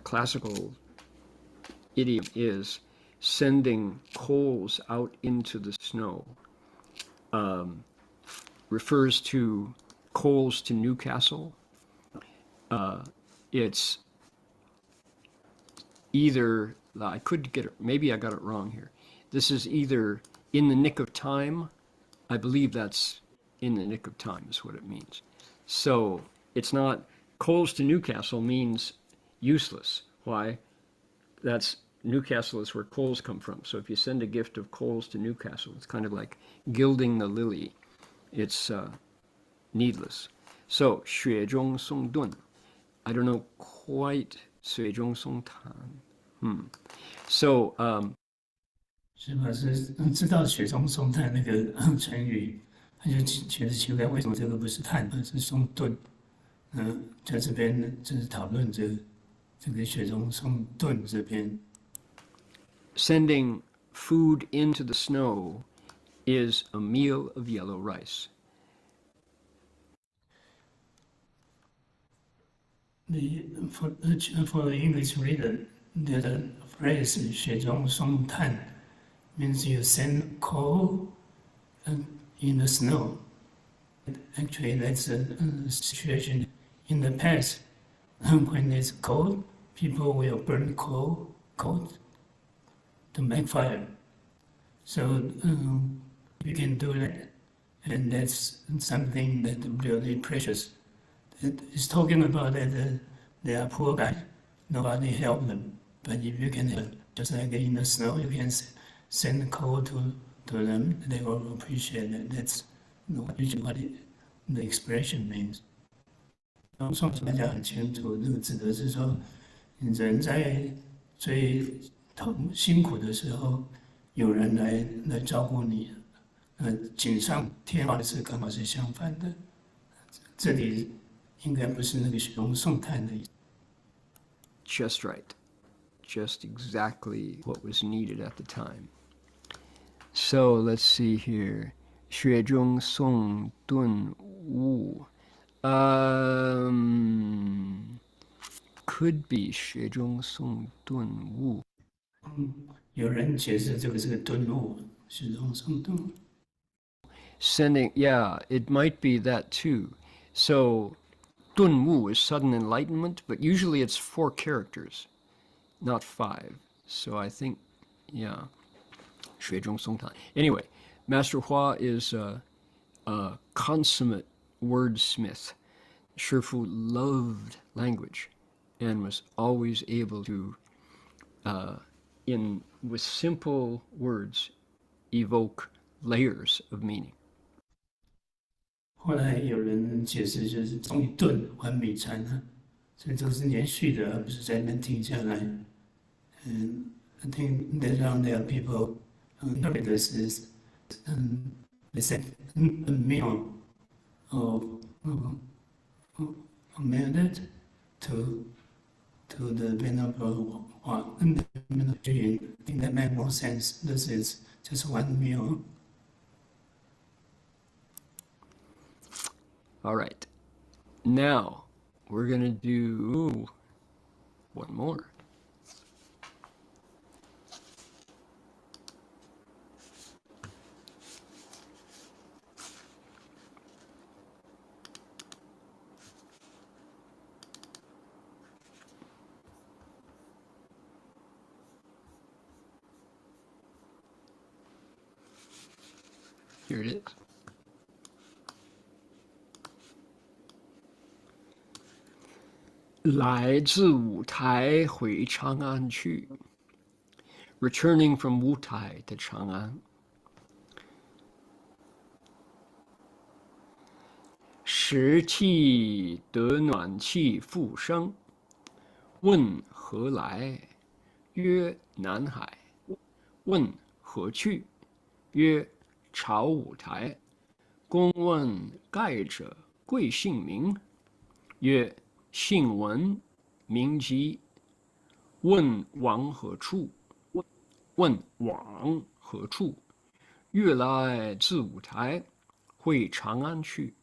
classical idiom is sending coals out into the snow. Refers to coals to Newcastle. It's either, I could get it, maybe I got it wrong here. This is either in the nick of time. I believe that's in the nick of time is what it means. So it's not, coals to Newcastle means useless. Why? That's, Newcastle is where coals come from. So if you send a gift of coals to Newcastle, it's kind of like gilding the lily. It's needless. So 雪中送盾 I don't know quite 雪中送炭 So 是吧？是知道雪中送炭那个成语，他就觉得奇怪，为什么这个不是炭，而是送盾？在这边就是讨论这个雪中送盾这边。Sending food into the snow is a meal of yellow rice. For the English reader, the phrase 雪中送炭 means you send coal in the snow. Actually, that's a situation in the past. When it's cold, people will burn coal to make fire. So you can do that, and that's something that really precious. It's talking about that they are poor guys, nobody help them. But if you can help, just like in the snow, you can send coal to them, they will appreciate it. That's usually what the expression means. 送大家很清楚，这个指的是说，人在最辛苦的时候，有人来照顾你。锦上添花的事刚好是相反的。这里应该不是那个雪中送炭的意思。Just right. Just exactly what was needed at the time. So let's see here. 雪中送顿悟 could be 雪中送顿悟。有人解释这个是个顿悟，雪中送顿悟。Sending, yeah, it might be that too. So 顿悟 is sudden enlightenment, but usually it's 4 characters, not 5. So I think, yeah, 雪中送炭. Anyway, Master Hua is a consummate wordsmith. Shifu loved language and was always able to, with simple words, evoke layers of meaning. 后来有人解释就是从一顿还米餐啊，所以这个是连续的，而不是在那边停下来。And I think later on there are people who interpret this as they said a meal of a minute to the Venerable Master Xuyun. I think that makes more sense. This is just one meal. All right. Now we're going to do one more. Here it is. 来自五台回长安去 Returning from Wutai to 长安。时气得暖气复生，问何来？曰南海。问何去？曰朝五台。公问盖者贵姓名？曰姓文名籍。问往何处？问往何处？月来自五台，会长安去。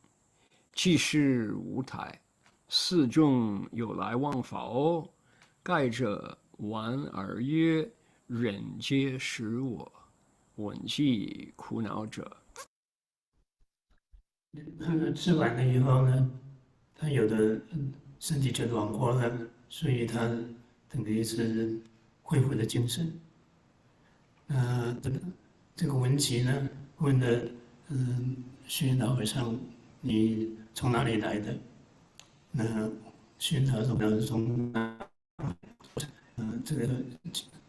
既是五台，四众有来往否？盖者玩而曰：忍皆使我，闻记苦恼者。吃完了以后呢，他有的身体就软和了，所以他等于是恢复了精神。这个文集呢，问了虚云老和尚，你从哪里来的？那虚云老和尚是从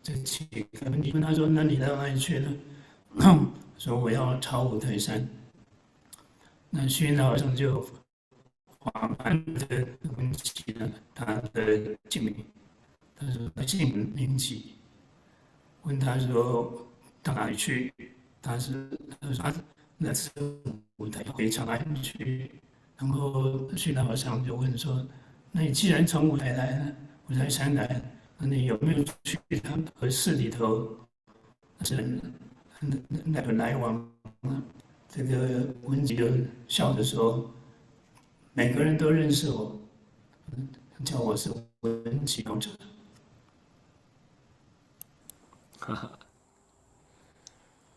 这几个问题问他说，那你到哪里去呢？说我要朝五台山。那虚云老和尚就缓慢的问起了他的姓名，他说他姓名籍，问他说到哪里去？他说那次五台回长安去，然后虚云老和尚就问说，那你既然从五台来了，五台山来了，那你有没有去他和寺里头是那个来往呢？这个文集就笑着说：“每个人都认识我，叫我是文集高者。”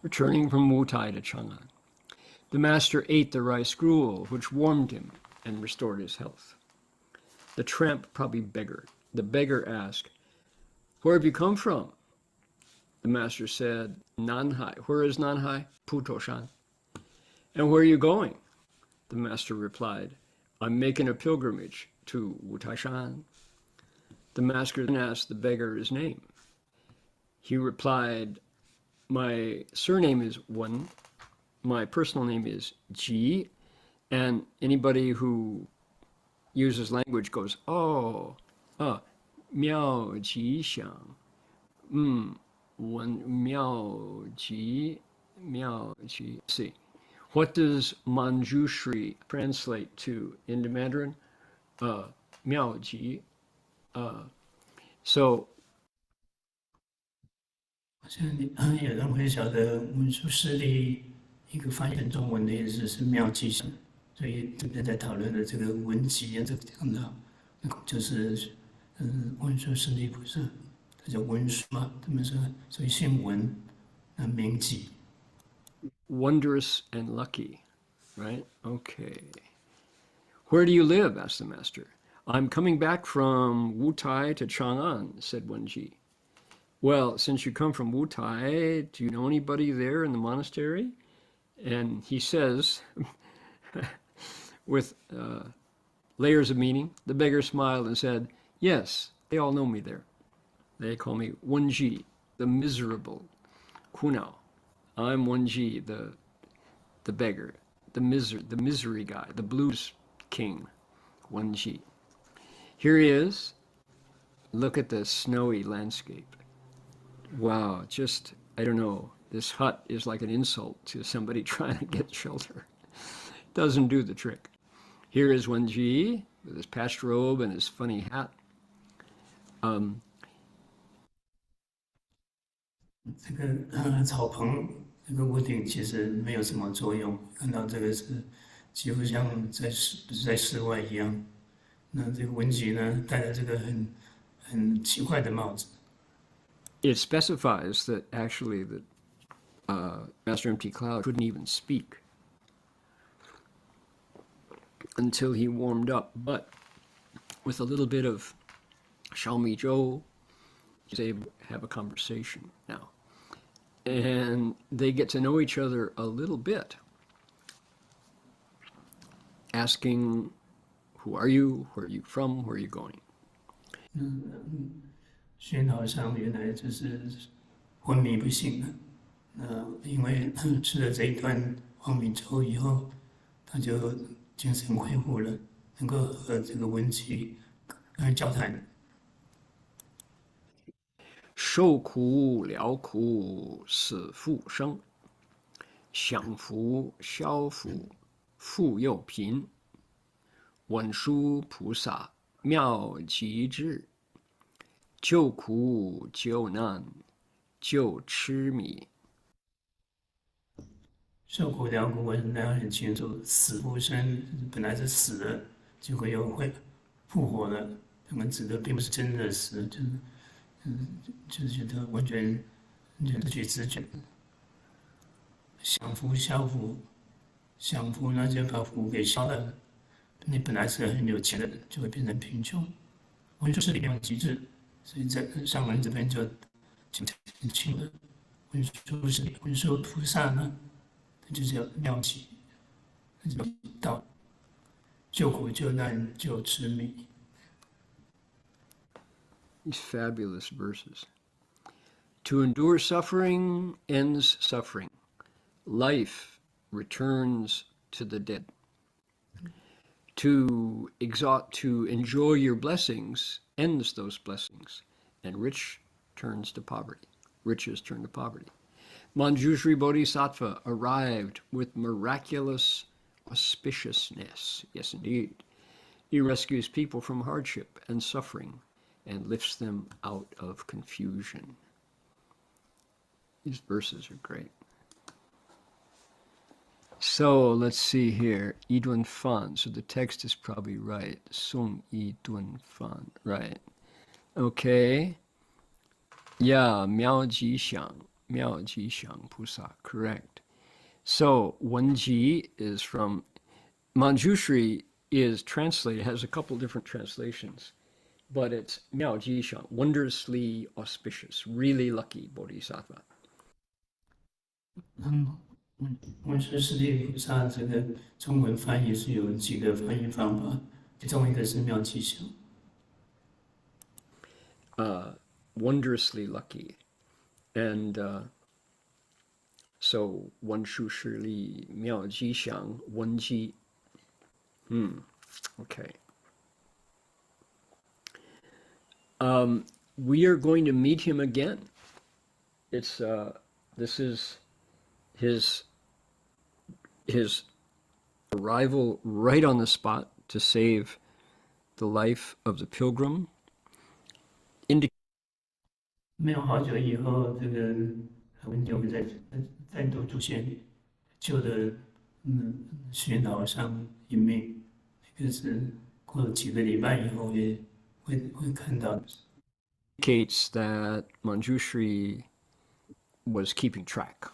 Returning from Wutai to Chang'an, the master ate the rice gruel, which warmed him and restored his health. The tramp probably beggared. The beggar asked, "Where have you come from?" The master said, "Nanhai." Where is Nanhai? Putoshan. "And where are you going?" The master replied, "I'm making a pilgrimage to Wutaishan." The master then asked the beggar his name. He replied, "My surname is Wen, my personal name is Ji," and anybody who uses language goes, "Oh, Miao Ji Xiang, Wen Miao Ji." See. What does Manjushri translate to into Mandarin? Miao Ji. So. 好像有人会晓得文殊师利一个翻译成中文的意思是妙计想，所以这边在讨论的这个文集啊，这个讲到就是文殊师利菩萨，他叫文殊嘛，他们说所以姓文，名集。Wondrous and lucky, right? Okay. Where do you live? Asked the master. I'm coming back from Wutai to Chang'an, said Wenji. Well, since you come from Wutai, do you know anybody there in the monastery? And he says, with layers of meaning, the beggar smiled and said, "Yes, they all know me there. They call me Wenji, the miserable, Kunao. I'm Wenji, the beggar, the misery guy, the blues king, Wenji. Here he is. Look at the snowy landscape. Wow, just, I don't know, this hut is like an insult to somebody trying to get shelter. Doesn't do the trick. Here is Wenji with his patched robe and his funny hat. 这个草棚，这个屋顶其实没有什么作用。看到这个是几乎像在室外一样。那这个文吉呢，戴着这个很奇怪的帽子。It specifies that actually that Master Empty Cloud couldn't even speak until he warmed up, but with a little bit of Xiaomi Zhou, he's able to have a conversation now. And they get to know each other a little bit, asking, who are you? Where are you from? Where are you going? 虚云老和尚原来就是昏迷不醒了。因为吃了这一段黄米粥以后，他就精神恢复了，能够和这个文吉交谈。受苦了苦死复生，享福消福复又贫。文殊菩萨妙极智，救苦救难救痴迷。受苦了苦，我们大家很清楚，死复生本来是死了，结果又会复活了。他们指的并不是真的死，就是觉得完全自觉知觉。享福消福，享福呢就把福给消了。你本来是个很有钱的人，就会变成贫穷。文殊是力量极致，所以在上文这边就很清了。文殊菩萨呢，他就是有妙极，他就道救苦救难救痴迷。These fabulous verses. To endure suffering ends suffering. Life returns to the dead. To enjoy your blessings ends those blessings, and riches turn to poverty. Manjushri Bodhisattva arrived with miraculous auspiciousness. Yes, indeed. He rescues people from hardship and suffering and lifts them out of confusion. These verses are great. So let's see here. Yi Dun Fan. So the text is probably right. Song Yi Dun Fan. Right. Okay. Yeah, Miao Ji Xiang Pusa. Correct. So Wenji is from Manjushri is translated, has a couple different translations, but it's Miao Ji Xiang, wondrously auspicious, really lucky Bodhisattva. 文殊师利菩萨这个中文翻译是有几个翻译方法，其中一个是妙吉祥。Wondrously lucky, and so 文殊师利妙吉祥文姬。Okay. We are going to meet him again. It's this is his arrival right on the spot to save the life of the pilgrim. 没有好久以后，这个文吉会再度出现，救了虚云老和尚一命。这个是过了几个礼拜以后也会看到的。Indicates that Manjushri was keeping track.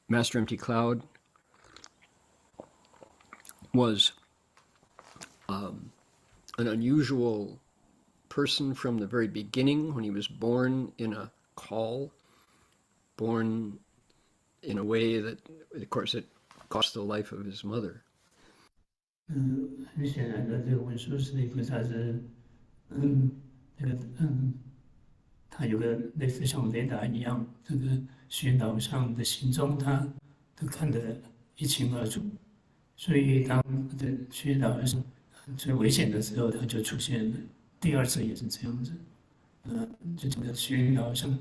Master Empty Cloud was an unusual person from the very beginning when he was born in a call, born in a way that, of course, it cost the life of his mother. 很显然的，这个文殊师利菩萨是，他有个类似像雷达一样，这个虚云老和尚的行踪他都看得一清二楚。所以当虚云老和尚最危险的时候，他就出现了。第二次也是这样子，就这个虚云老和尚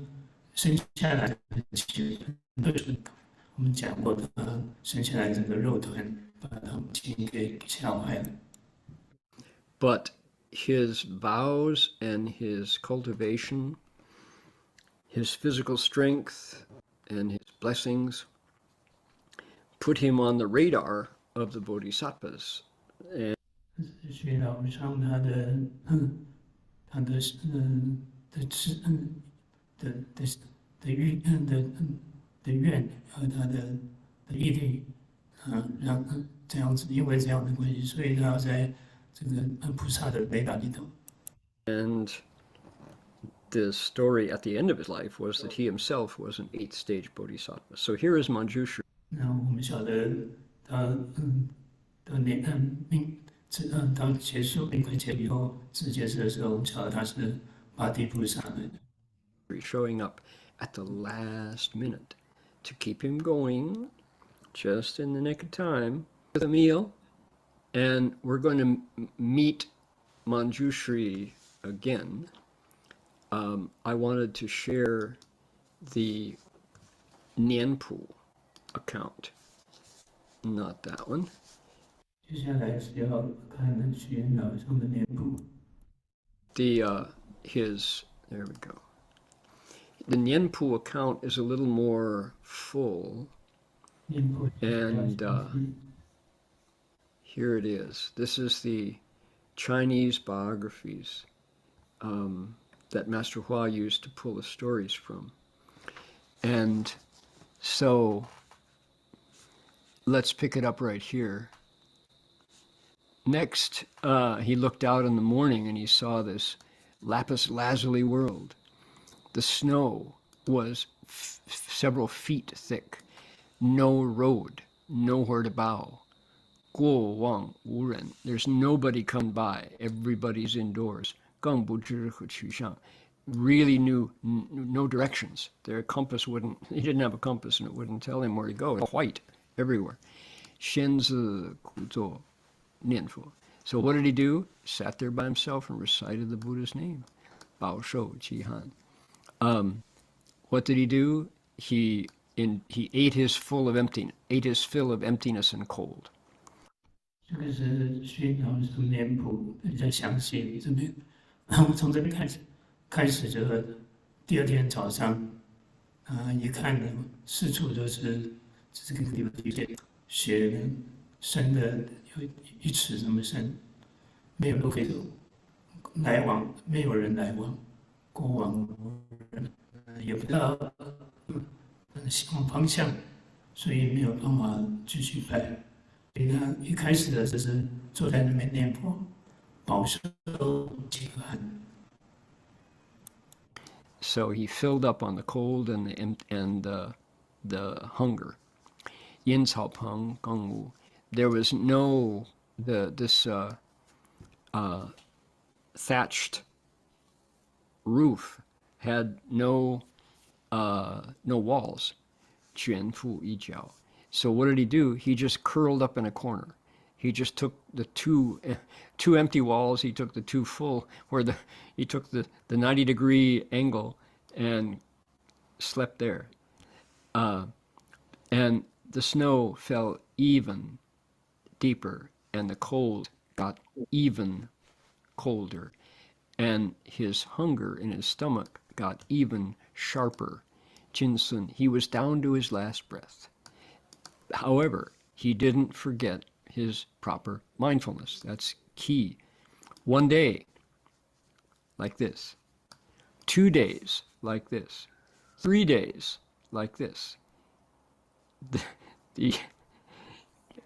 生下来的起很特殊，我们讲过的，生下来这个肉团把他母亲给吓坏了。But his vows and his cultivation, his physical strength and his blessings put him on the radar of the bodhisattvas. And 虚云老和尚他的愿和他的毅力，让这样子，因为这样的关系，所以他要在这个菩萨的雷达里头。And the story at the end of his life was that he himself was an 8th stage bodhisattva. So here is Manjushri. 然后我们晓得他到结束快结束以后，自结束的时候，我们晓得他是八地菩萨的。Showing up at the last minute to keep him going, just in the nick of time, with a meal. And we're going to meet Manjushri again. I wanted to share the Nianpu account, not that one. 接下来是要看虚云老和尚的脸谱。There we go. The Nianpu account is a little more full, and here it is. This is the Chinese biographies that Master Hua used to pull the stories from. And so let's pick it up right here. Next, he looked out in the morning and he saw this lapis lazuli world. The snow was several feet thick, no road, nowhere to bow. 过望无人. There's nobody come by, everybody's indoors. 更不知何去向. Really knew no directions. Their compass wouldn't, he didn't have a compass and it wouldn't tell him where to go. White everywhere. 宣字苦坐念佛. So what did he do? Sat there by himself and recited the Buddha's name. 保寿祈寒. What did he do? He ate his fill of emptiness and cold. 这个是虚云老和尚脸谱比较详细，这边从这边开始就是第二天早上，一看呢，四处都是这个地方雪深的有1尺这么深，没有路可以走，来往没有人来往，过往无人，也不知道方向，所以没有办法继续拜。所以他一开始的就是坐在那边念佛，饱受饥寒。So he filled up on the cold and the hunger. 烟草棚更无. There was no this thatched roof had no walls. 卷腹一角. So what did he do? He just curled up in a corner. He just took the two empty walls. He took the two full, he took the 90-degree angle and slept there. And the snow fell even deeper, and the cold got even colder, and his hunger in his stomach got even sharper. Jinsun, he was down to his last breath. However, he didn't forget his proper mindfulness. That's key. 1 day, like this. 2 days, like this. 3 days, like this.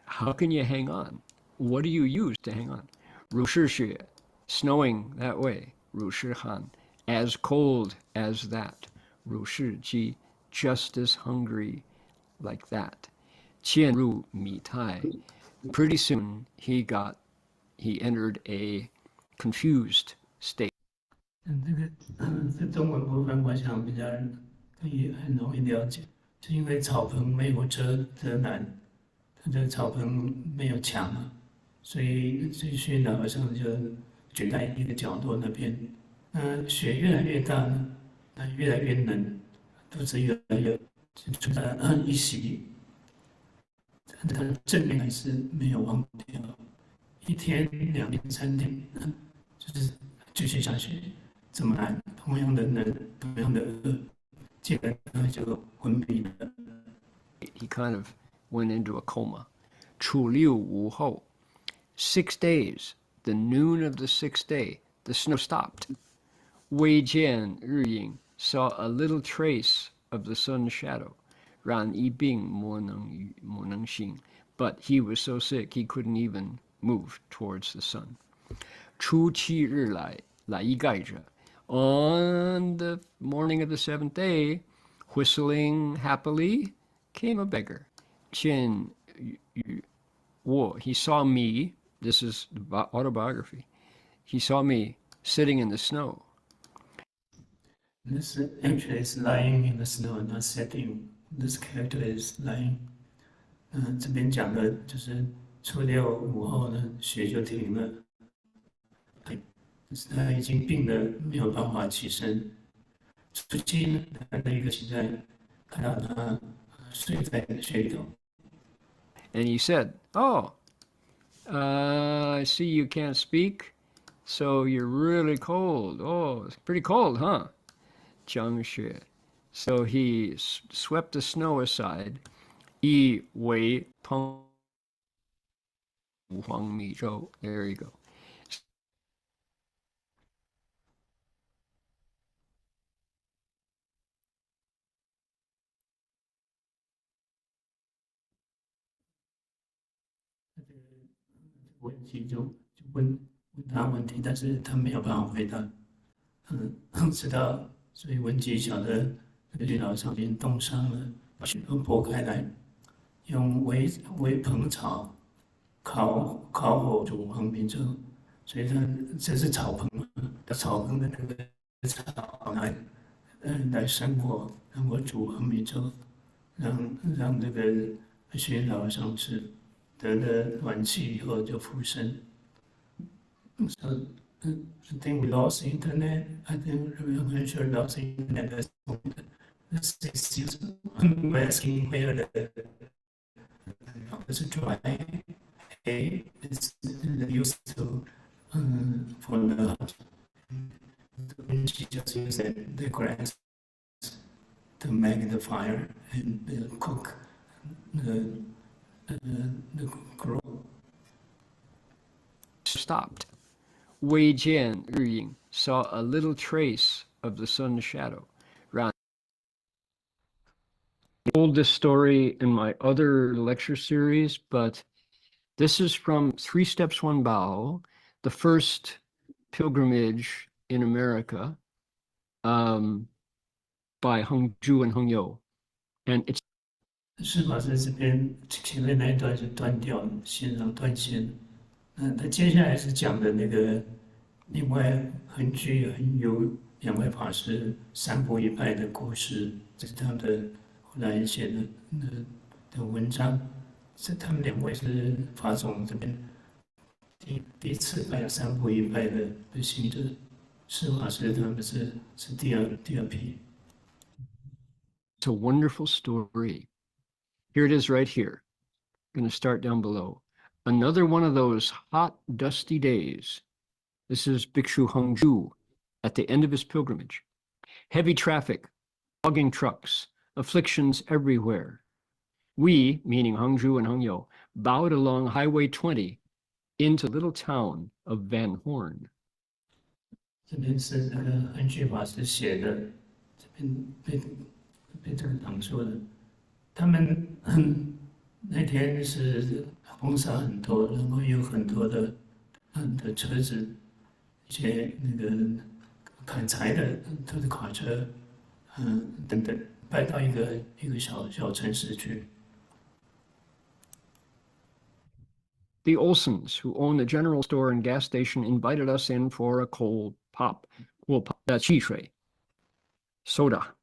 How can you hang on? What do you use to hang on? 如是雪, snowing that way. 如是寒, as cold as that. 如是饥, just as hungry like that. 陷入米胎. Pretty soon he entered a confused state. 这中文部分我想比较可以很容易了解。是因为草棚没有遮拦，它的草棚没有墙嘛，所以虚云老和尚就卷在一个角落那边。雪越来越大呢，它越来越冷，肚子越来越就一洗，它的正面还是没有忘掉。1天、2天、3天，就是继续下去，这么难，同样的冷，同样的饿，基本上就昏迷了。He kind of went into a coma. 初6午后 6 days, the noon of the 6th day, the snow stopped. 未见日影 saw a little trace of the sun's shadow. 然一病莫能行 but he was so sick he couldn't even move towards the sun. 初7日来一盖着 On the morning of the 7th day, whistling happily, came a beggar. 见我 he saw me, this is autobiography, he saw me sitting in the snow. This actually is lying in the snow, not sitting. This character is lying. 这边讲的就是初6午后呢，雪就停了。他已经病得没有办法起身。初7呢，他的一个乞丐看到他睡在雪里头。And he said, "Oh, I see you can't speak, so you're really cold. Oh, it's pretty cold, huh?" 江雪 So he swept the snow aside. 以为蓬黄米粥 There you go.他这个问题就问他问题，但是他没有办法回答。直到所以文吉晓得这个老上边冻伤了，把雪都剥开来，用围蓬草烤火煮黄米粥，所以他这是草棚嘛，草棚的那个草来生火，让我煮黄米粥，让这个虚云老和尚吃，得了暖气以后就复生。So I think we lost internet. I think Heng Sure lost internet at this point. I'm asking where the dry hay is used to for the she just used the grass to make the fire and cook the crow. Stopped. 未见日影 saw a little trace of the sun's shadow. I told this story in my other lecture series, but this is from 3 Steps One Bow, the first pilgrimage in America by Heng Sure and Heng Yo. And it's 是法师这边前面那一段就断掉了，线上断线。他接下来是讲的那个另外恒居恒有2位法师3步1拜的故事，这是他们的后来写的文章。是他们2位是法总这边第一次拜3步1拜的行者，释法师他们是第二批。It's a wonderful story. Here it is right here. I'm going to start down below. Another one of those hot, dusty days. This is Bhikshu Heng Sure at the end of his pilgrimage. Heavy traffic, logging trucks, afflictions everywhere. We, meaning Heng Sure and Heng Yo, bowed along Highway 20 into the little town of Van Horn. 这边是那个恒居法师写的，这边被这个党说的。他们那天是风沙很多，然后有很多的车子，一些那个砍柴的拖着卡车，等等，拜到一个小城市去。The Olsons, who own the general store and gas station, invited us in for a cold pop,汽水, soda.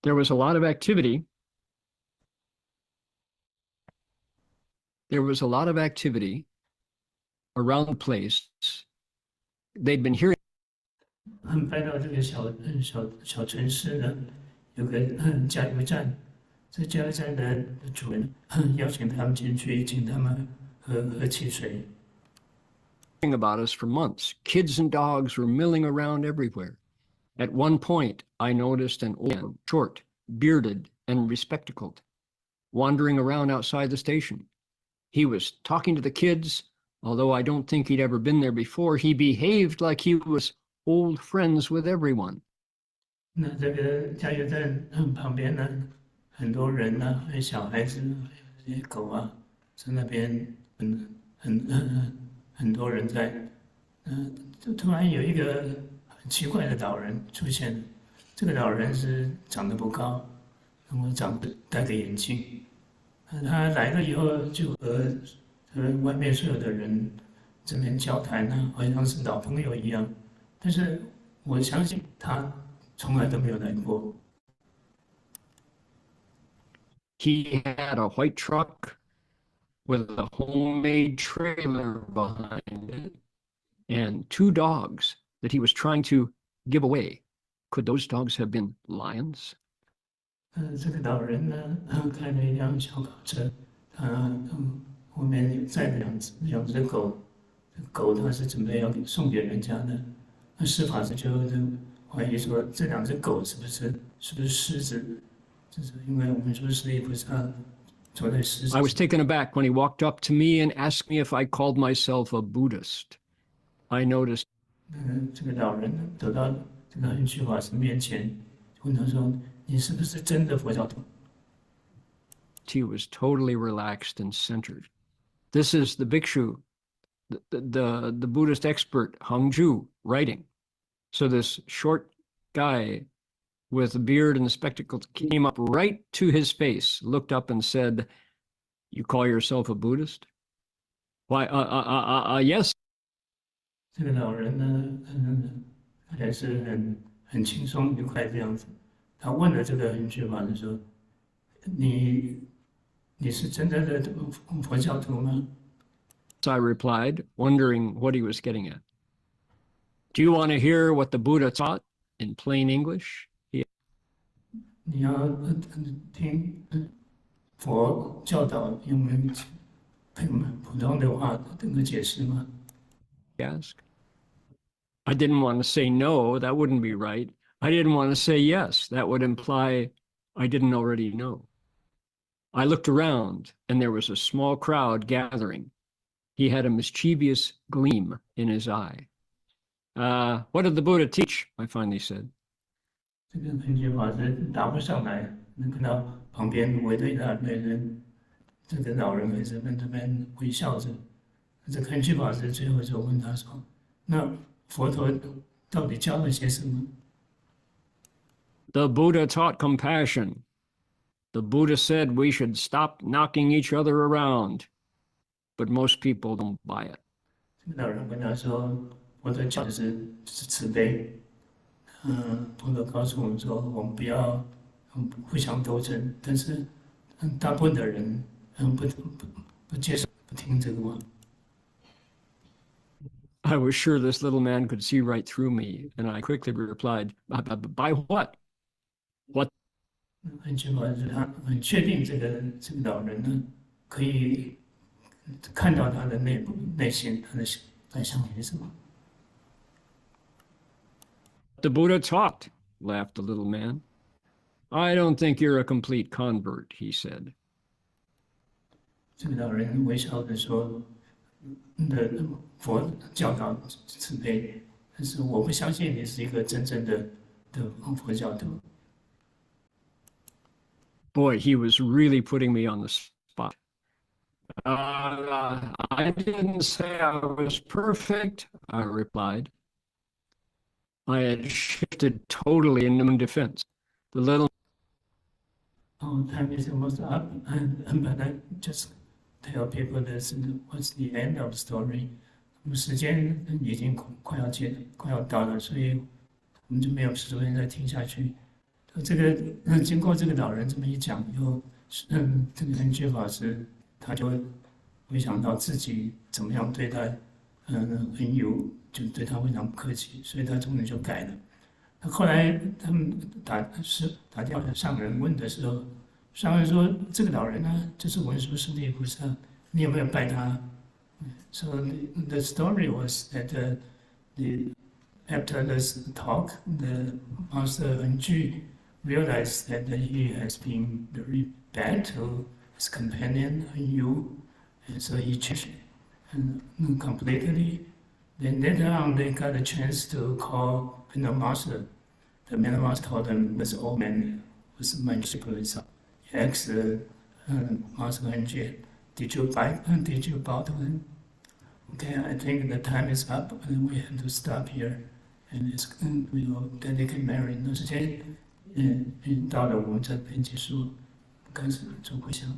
There was a lot of activity. there was a lot of activity around the place. They'd been hearing. 搬到这个小城市呢，有个加油站，这加油站的主人邀请他们进去，请他们喝汽水。About us for months. Kids and dogs were milling around everywhere. At one point, I noticed an old man, short, bearded, and bespectacled, wandering around outside the station. He was talking to the kids. Although I don't think he'd ever been there before, he behaved like he was old friends with everyone. 那这个加油站旁边呢，很多人呢，还有小孩子，这些狗啊，在那边很多人在，就突然有一个很奇怪的老人出现了。这个老人是长得不高，然后戴个眼镜。他来了以后，就和外面所有的人这边交谈呢，好像是老朋友一样。但是我相信他从来都没有来过。He had a white truck with a homemade trailer behind it and 2 dogs that he was trying to give away. Could those dogs have been lions? 这个老人呢，开了一辆小跑车，后面载了两只狗，狗他是准备要送给人家的。那施法师就怀疑说，这两只狗是不是狮子？就是因为我们说释利菩萨。I was taken aback when he walked up to me and asked me if I called myself a Buddhist. I noticed 这个老人走到这个恒虚法师面前，问他说：“你是不是真的佛教徒？” He was totally relaxed and centered. This is the bhikshu, the Buddhist expert Heng Sure writing. So this short guy with a beard and the spectacles came up right to his face, looked up and said, "You call yourself a Buddhist?" Why, yes. 这个老人呢，看起来是很轻松愉快这样子。他问了这个恒虚法师说：“你是真正的佛教徒吗？” I replied, wondering what he was getting at. Do you want to hear what the Buddha taught in plain English? 你要听佛教导用普通的话能够解释吗？ He asked. I didn't want to say no, that wouldn't be right. I didn't want to say yes, that would imply I didn't already know. I looked around, and there was a small crowd gathering. He had a mischievous gleam in his eye. What did the Buddha teach? I finally said. 这个恒虚法师答不上来，能看到旁边围对他的人，这个老人还是在这边微笑着。这个恒虚法师最后就问他说：“那佛陀到底教了些什么？” The Buddha taught compassion. The Buddha said we should stop knocking each other around, but most people don't buy it. 这个老人跟他说：“佛陀教的是慈悲。”佛陀告诉我们说，我们不要互相斗争，但是大部分的人不接受、不听这个话。I was sure this little man could see right through me, and I quickly replied, "By what? What?" 很奇怪是他很确定这个老人呢，可以看到他的内心，他在想些什么。The Buddha taught, laughed the little man. I don't think you're a complete convert, he said. 这个老人微笑着说：“佛教导慈悲，但是我不相信你是一个真正的佛教徒。” Boy, he was really putting me on the spot. I didn't say I was perfect, I replied. I had shifted totally into defense. The little time is almost up, but I just tell people this what's the end of the story. 时间已经快要到了，所以我们就没有时间再听下去。这个经过这个老人这么一讲以后，这个恒虚法师他就会想到自己怎么样对待很有，就对他非常不客气，所以他终于就改了。后来他们打电话上人问的时候，上人说这个老人呢，就是文殊师利菩萨，你有没有拜他？So the story was that after this talk, the master Heng Sure realized that he has been very bad to his companion Heng Yu, and so he changed completely. Then later on, they got a chance to call Venerable Master. The Venerable Master told them this old man was Manjushri Bodhisattva. He asked Master Heng Sure, did you bow to him? Okay, I think the time is up, and we have to stop here. And we will dedicate Mary. 那时间，到了，我们这边结束，开始做回向。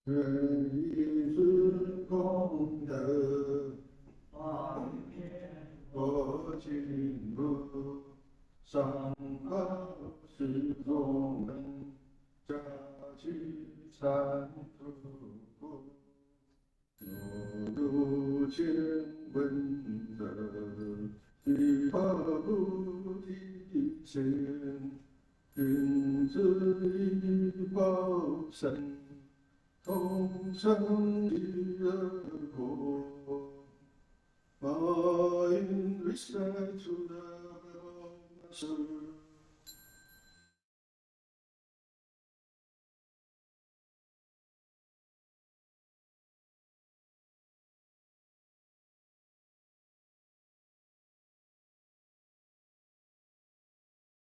这一世功德，方便多进步，上好是众门，家居三途，若有见闻者，须发菩提心，君子以报身。同生一恶果。In respect to the Venerable Master